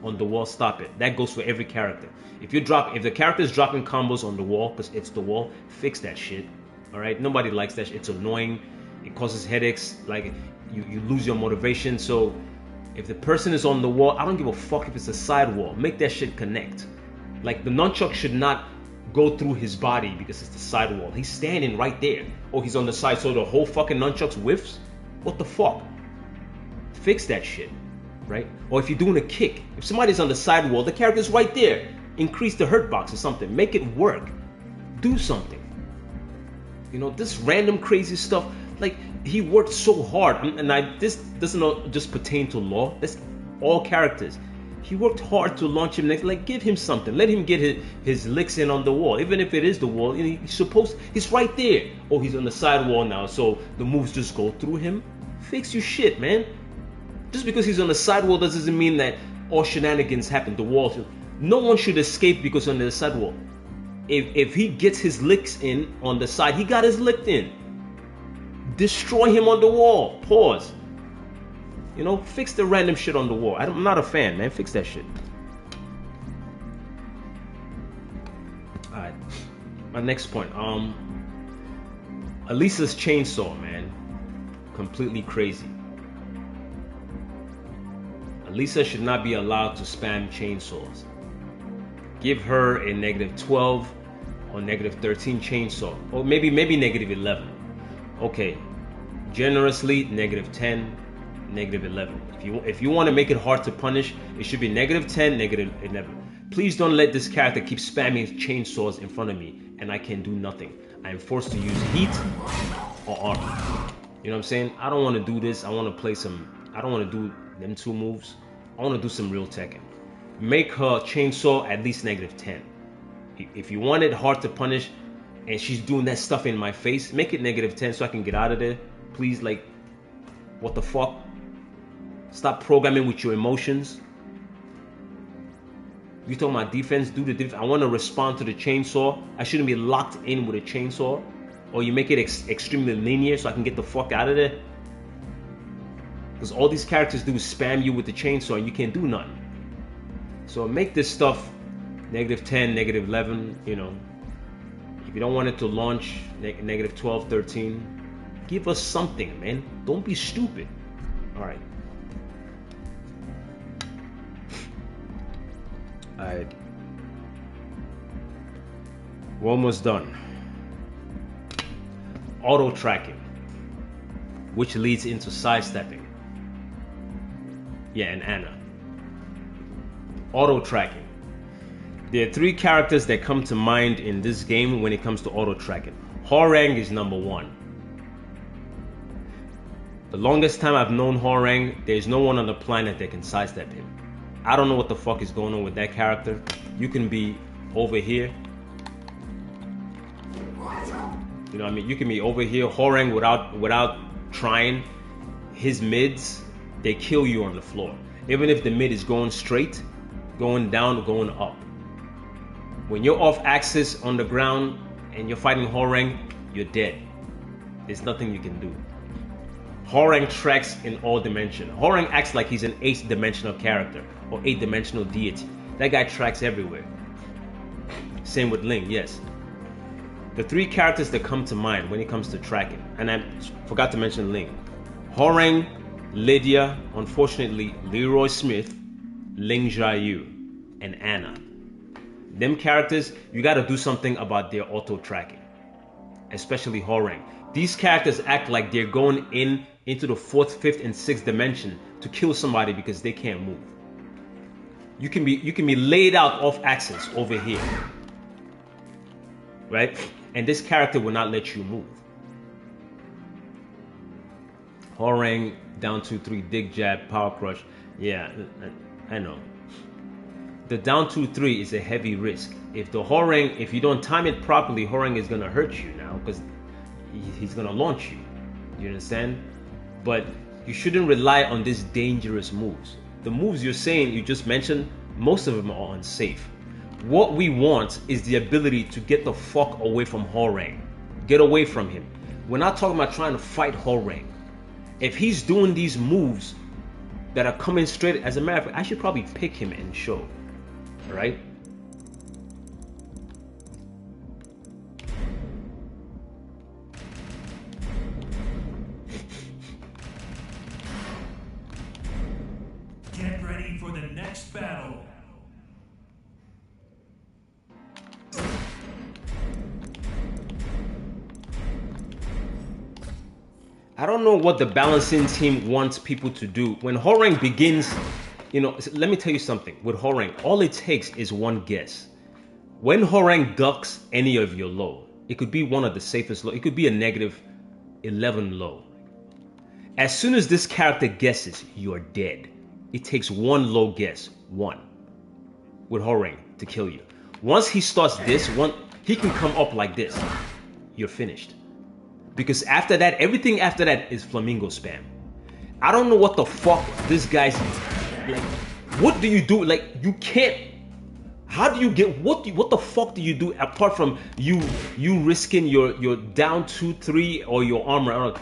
on the wall. Stop it. That goes for every character. If the character is dropping combos on the wall because it's the wall, fix that shit. All right. Nobody likes that shit. It's annoying. It causes headaches. Like, you lose your motivation. So if the person is on the wall, I don't give a fuck if it's a side wall. Make that shit connect. Like, the nunchuck should not go through his body because it's the side wall. He's standing right there. Oh, he's on the side, so the whole fucking nunchucks whiffs? What the fuck? Fix that shit, right? Or if you're doing a kick, if somebody's on the side wall, the character's right there. Increase the hurt box or something. Make it work. Do something. This random crazy stuff. Like, he worked so hard. This doesn't just pertain to Law. That's all characters. He worked hard to launch him next. Like, give him something. Let him get his licks in on the wall. Even if it is the wall, he's right there. Oh, he's on the side wall now, so the moves just go through him. Fix your shit, man. Just because he's on the side wall doesn't mean that all shenanigans happen. The wall. No one should escape because on the side wall. If he gets his licks in on the side, he got his licked in. Destroy him on the wall. Pause. Fix the random shit on the wall. I'm not a fan, man. Fix that shit. Alright. My next point. Elisa's chainsaw, man. Completely crazy. Lisa should not be allowed to spam chainsaws. Give her a -12 or -13 chainsaw, or maybe -11. Okay, generously -10, -11. If you want to make it hard to punish, it should be -10, -11. Please don't let this character keep spamming chainsaws in front of me and I can do nothing. I am forced to use heat or armor. You know what I'm saying? I don't want to do this. I want to play some. I don't want to do them two moves. I want to do some real Tekken. Make her chainsaw at least -10. If you want it hard to punish and she's doing that stuff in my face, make it -10 so I can get out of there. Please, like, what the fuck? Stop programming with your emotions. You talking about defense? Do the defense. I want to respond to the chainsaw. I shouldn't be locked in with a chainsaw. Or you make it extremely linear so I can get the fuck out of there. Because all these characters do is spam you with the chainsaw and you can't do nothing. So make this stuff -10, -11, you know. If you don't want it to launch, -12, 13. Give us something, man. Don't be stupid. Alright. Alright. We're almost done. Auto tracking, which leads into sidestepping. Yeah, and Anna. Auto tracking. There are 3 characters that come to mind in this game when it comes to auto tracking. Hwoarang is number 1. The longest time I've known Hwoarang, there's no one on the planet that can sidestep him. I don't know what the fuck is going on with that character. You can be over here. You know what I mean? You can be over here. Hwoarang without trying. His mids, they kill you on the floor. Even if the mid is going straight, going down, or going up. When you're off axis on the ground and you're fighting Hwoarang, you're dead. There's nothing you can do. Hwoarang tracks in all dimensions. Hwoarang acts like he's an 8th-dimensional character or 8th-dimensional deity. That guy tracks everywhere. Same with Ling, yes. The 3 characters that come to mind when it comes to tracking, and I forgot to mention Ling. Hwoarang, Lydia, unfortunately Leroy Smith, Ling Xiaoyu, and Anna. Them characters, you gotta do something about their auto tracking. Especially Hwoarang. These characters act like they're going into the 4th, 5th, and 6th dimension to kill somebody because they can't move. You can be laid out off axis over here. Right? And this character will not let you move. Hwoarang, down 2-3, dig jab, power crush. Yeah, I know. The down 2-3 is a heavy risk. If you don't time it properly, Hwoarang is gonna hurt you now because he's gonna launch you. You understand? But you shouldn't rely on these dangerous moves. The moves you just mentioned, most of them are unsafe. What we want is the ability to get the fuck away from Hwoarang. Get away from him. We're not talking about trying to fight Hwoarang. If he's doing these moves that are coming straight, as a matter of fact, I should probably pick him and show. Alright? Get ready for the next battle. I don't know what the balancing team wants people to do. When Hwoarang begins, you know, let me tell you something. With Hwoarang, all it takes is one guess. When Hwoarang ducks any of your low, it could be one of the safest low. It could be a -11 low. As soon as this character guesses, you are dead. It takes one low guess, one, with Hwoarang to kill you. Once he starts this, he can come up like this. You're finished. Because after that, everything after that is flamingo spam. I don't know what the fuck this guy's like. What do you do? Like, you can't. How do you get what the fuck do you do apart from you risking your down 2-3 or your armor?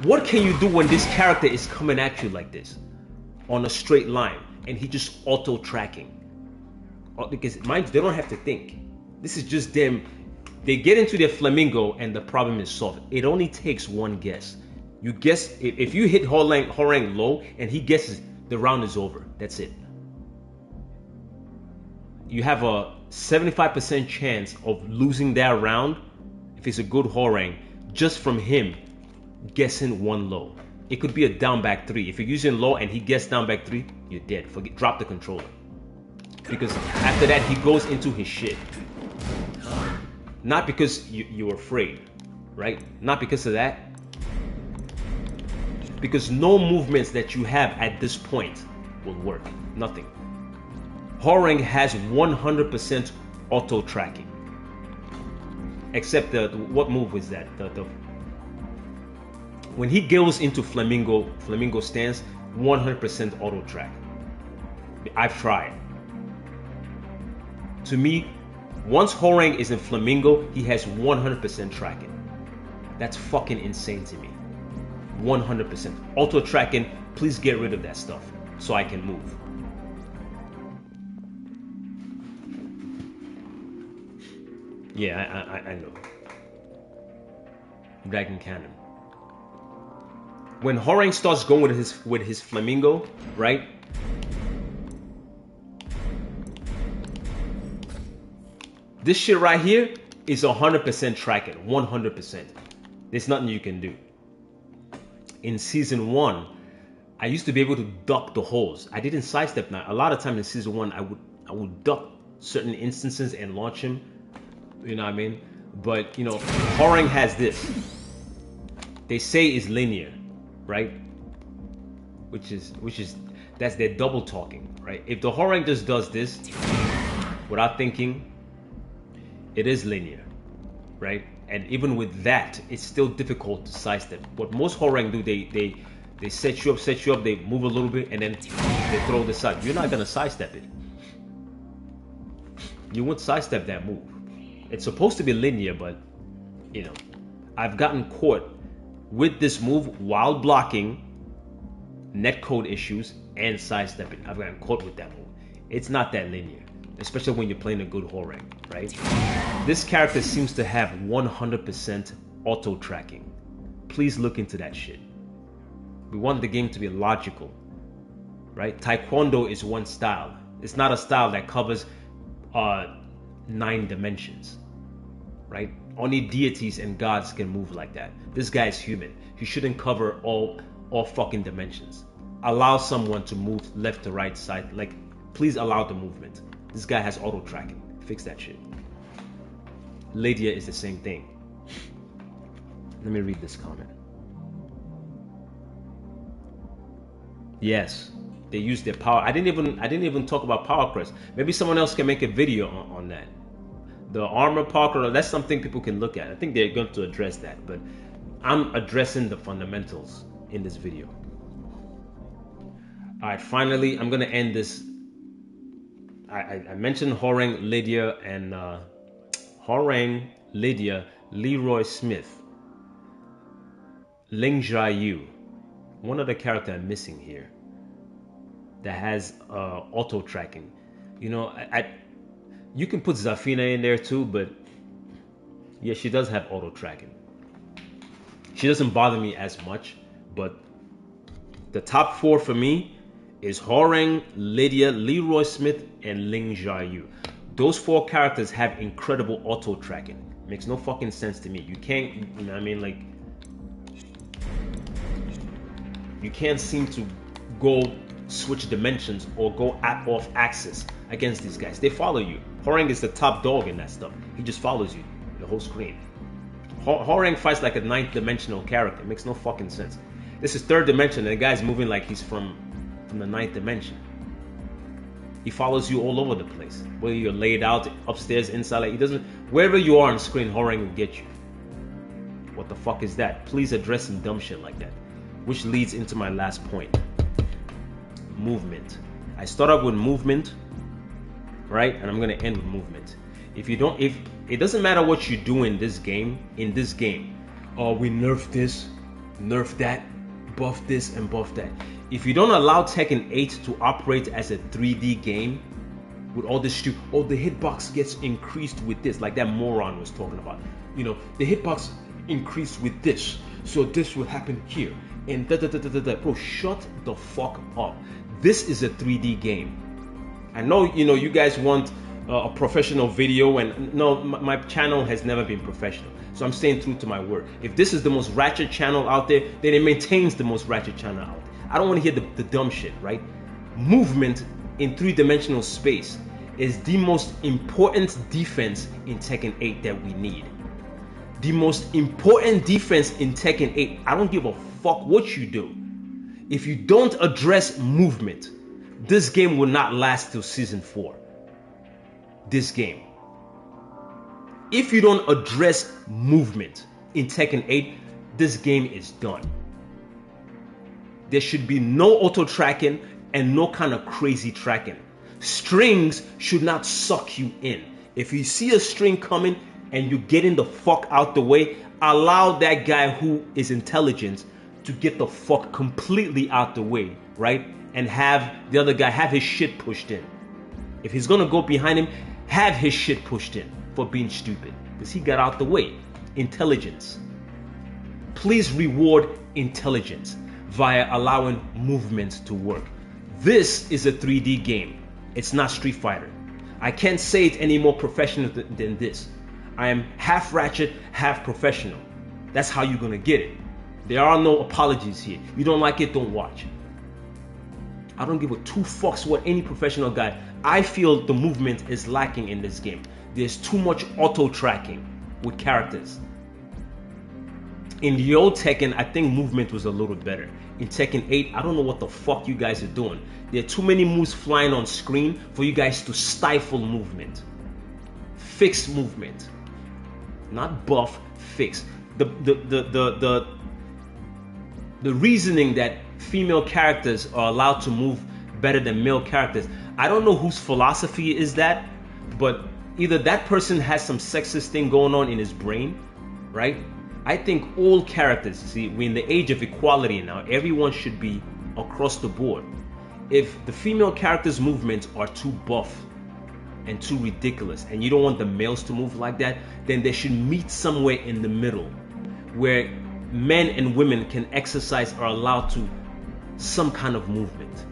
What can you do when this character is coming at you like this on a straight line and he just auto tracking? Because mind you, they don't have to think. This is just them. They get into their flamingo and the problem is solved. It only takes one guess. You guess if you hit Hwoarang low and he guesses, the round is over. That's it. You have a 75% chance of losing that round if it's a good Horang just from him guessing one low. It could be a down back 3. If you're using low and he gets down back 3, you're dead. Drop the controller. Because after that, he goes into his shit. Not because you're afraid, right? Not because of that. Because no movements that you have at this point will work. Nothing. Horang has 100% auto tracking. Except what move was that? When he goes into flamingo stance, 100% auto track. I've tried. To me, once Horang is in flamingo, he has 100% tracking. That's fucking insane to me. 100%. Auto tracking, please get rid of that stuff so I can move. Yeah, I know. Dragon Cannon. When Horang starts going with his flamingo, right? This shit right here is 100% tracking, 100%. There's nothing you can do. In season 1, I used to be able to duck the holes. I didn't sidestep now. A lot of times in season 1, I would duck certain instances and launch him. You know what I mean? But you know, Horang has this. They say is linear, right? Which is that's their double talking, right? If the Horang just does this without thinking, it is linear, right? And even with that, it's still difficult to sidestep. What most Horang do, they set you up, they move a little bit, and then they throw this side. You're not gonna sidestep it. You won't sidestep that move. It's supposed to be linear, but you know, I've gotten caught with this move while blocking netcode issues and sidestepping. I've gotten caught with that move. It's not that linear, especially when you're playing a good Horang, right? This character seems to have 100% auto tracking. Please look into that shit. We want the game to be logical, right? Taekwondo is one style. It's not a style that covers 9 dimensions, right? Only deities and gods can move like that. This guy is human. He shouldn't cover all fucking dimensions. Allow someone to move left to right side. Like, please allow the movement. This guy has auto tracking. Fix that shit. Lydia is the same thing. Let me read this comment. Yes, they use their power. I didn't even talk about power crest. Maybe someone else can make a video on that. The armor power, that's something people can look at. I think they're going to address that, but I'm addressing the fundamentals in this video. All right, finally, I'm gonna end this. I mentioned Horang, Lydia, and Horang, Lydia, Leroy Smith, Ling Jiayu. One other character I'm missing here that has auto tracking. You know, you can put Zafina in there too, but yeah, she does have auto tracking. She doesn't bother me as much, but the top 4 for me is Horang, Lydia, Leroy Smith, and Ling Jiayu. Those 4 characters have incredible auto tracking. Makes no fucking sense to me. You can't, you know what I mean, like, you can't seem to go switch dimensions or go off axis against these guys. They follow you. Horang is the top dog in that stuff. He just follows you the whole screen. Horang fights like a 9th dimensional character. It makes no fucking sense. This is 3rd dimension and the guy's moving like he's from the 9th dimension. He follows you all over the place. Whether you're laid out upstairs, inside, like he doesn't. Wherever you are on screen, Horang will get you. What the fuck is that? Please address some dumb shit like that. Which leads into my last point. Movement. I start out with movement, right? And I'm gonna end with movement. If it doesn't matter what you do in this game, we nerf this, nerf that, buff this and buff that. If you don't allow Tekken 8 to operate as a 3D game with all this shit, the hitbox gets increased with this, like that moron was talking about. You know, the hitbox increased with this, so this will happen here. And bro, shut the fuck up. This is a 3D game. I know, you guys want a professional video, and no, my channel has never been professional. So I'm staying true to my word. If this is the most ratchet channel out there, then it maintains the most ratchet channel out there. I don't want to hear the dumb shit, right? Movement in three-dimensional space is the most important defense in Tekken 8 that we need. The most important defense in Tekken 8, I don't give a fuck what you do. If you don't address movement, this game will not last till season 4. This game. If you don't address movement in Tekken 8, this game is done. There should be no auto tracking and no kind of crazy tracking. Strings should not suck you in. If you see a string coming and you're getting the fuck out the way, allow that guy who is intelligent to get the fuck completely out the way, right? And have the other guy have his shit pushed in. If he's gonna go behind him, have his shit pushed in for being stupid, because he got out the way. Intelligence. Please reward intelligence via allowing movement to work. This is a 3D game. It's not Street Fighter. I can't say it any more professional than this. I am half ratchet, half professional. That's how you're gonna get it. There are no apologies here. You don't like it, don't watch. I don't give a two fucks what any professional guy. I feel the movement is lacking in this game. There's too much auto tracking with characters. In the old Tekken, I think movement was a little better. In Tekken 8, I don't know what the fuck you guys are doing. There are too many moves flying on screen for you guys to stifle movement. Fix movement. Not buff, fix. The reasoning that female characters are allowed to move better than male characters, I don't know whose philosophy is that, but either that person has some sexist thing going on in his brain, right? I think all characters, see, we're in the age of equality now. Everyone should be across the board. If the female characters' movements are too buff and too ridiculous, and you don't want the males to move like that, then they should meet somewhere in the middle where men and women can exercise or allowed to some kind of movement.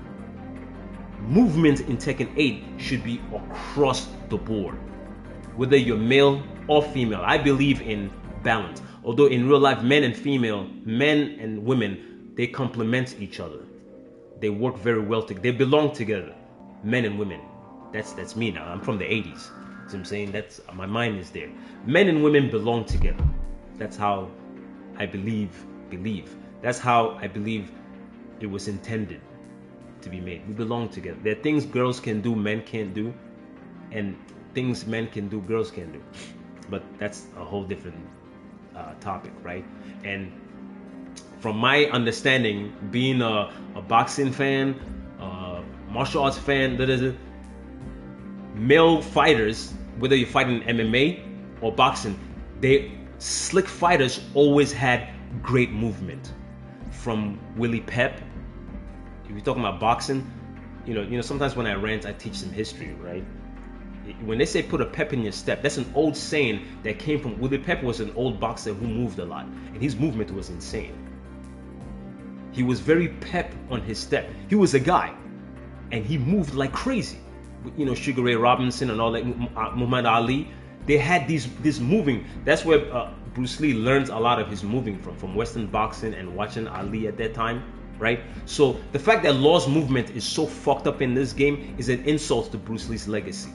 Movement in Tekken 8 should be across the board, whether you're male or female. I believe in balance. Although in real life, men and women, they complement each other. They work very well together. They belong together, men and women. That's me now. I'm from the 80s. So I'm saying that's my mind is there. Men and women belong together. That's how I believe. That's how I believe it was intended to be made. We belong together. There are things girls can do, men can't do, and things men can do, girls can't do. But that's a whole different topic, right? And from my understanding, being a boxing fan, martial arts fan, male fighters, whether you're fighting MMA or boxing, slick fighters always had great movement. From Willie Pep, if you're talking about boxing, you know, sometimes when I rant, I teach some history, right? When they say put a pep in your step, that's an old saying that came from Willie Pep. Was an old boxer who moved a lot, and his movement was insane. He was very pep on his step. He was a guy, and he moved like crazy. You know, Sugar Ray Robinson and all that, Muhammad Ali, they had this moving. That's where Bruce Lee learned a lot of his moving from Western boxing and watching Ali at that time, right? So the fact that Law's movement is so fucked up in this game is an insult to Bruce Lee's legacy.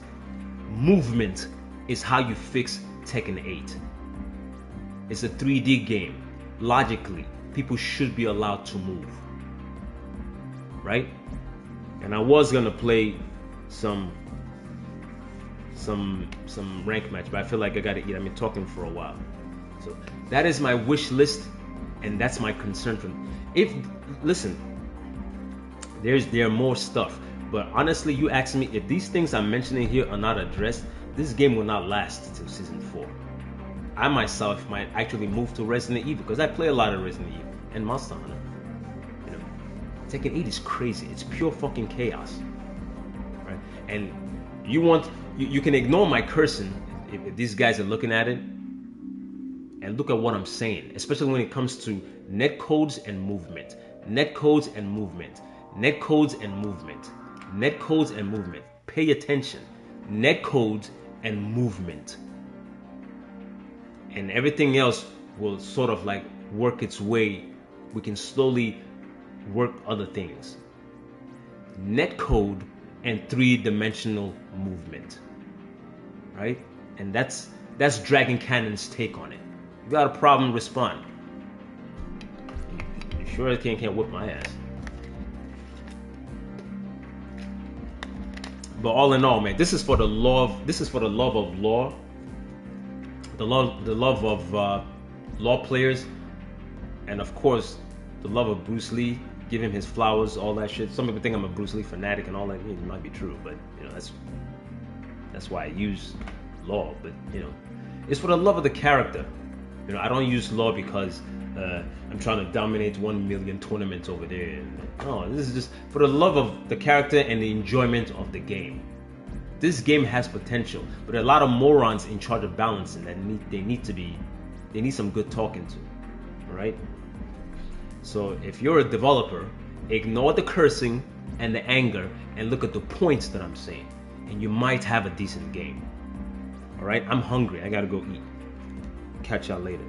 Movement is how you fix Tekken 8. It's a 3D game. Logically, people should be allowed to move, right? And I was gonna play some rank match, but I feel like I gotta eat. I've been talking for a while, so that is my wish list, and that's my concern. Listen, there are more stuff. But honestly, you ask me, if these things I'm mentioning here are not addressed, this game will not last until season 4. I myself might actually move to Resident Evil, because I play a lot of Resident Evil and Monster Hunter. You know, Tekken 8 is crazy. It's pure fucking chaos, right? And you can ignore my cursing if these guys are looking at it, and look at what I'm saying, especially when it comes to netcodes and movement. Netcodes and movement. Netcodes and movement. Netcodes and movement. Pay attention. Netcodes and movement. And everything else will sort of like work its way. We can slowly work other things. Netcode and three-dimensional movement. Right? And that's Dragon Cannon's take on it. You got a problem, respond. You sure can't whip my ass. But all in all, man, this is for the love. This is for the love of law. The love of law players, and of course, the love of Bruce Lee. Give him his flowers, all that shit. Some people think I'm a Bruce Lee fanatic and all that. It might be true, but that's why I use law. But it's for the love of the character. I don't use law because I'm trying to dominate 1 million tournaments over there. No, this is just for the love of the character and the enjoyment of the game. This game has potential, but there are a lot of morons in charge of balancing that they need some good talking to. All right. So if you're a developer, ignore the cursing and the anger and look at the points that I'm saying, and you might have a decent game. All right. I'm hungry. I gotta go eat. Catch y'all later.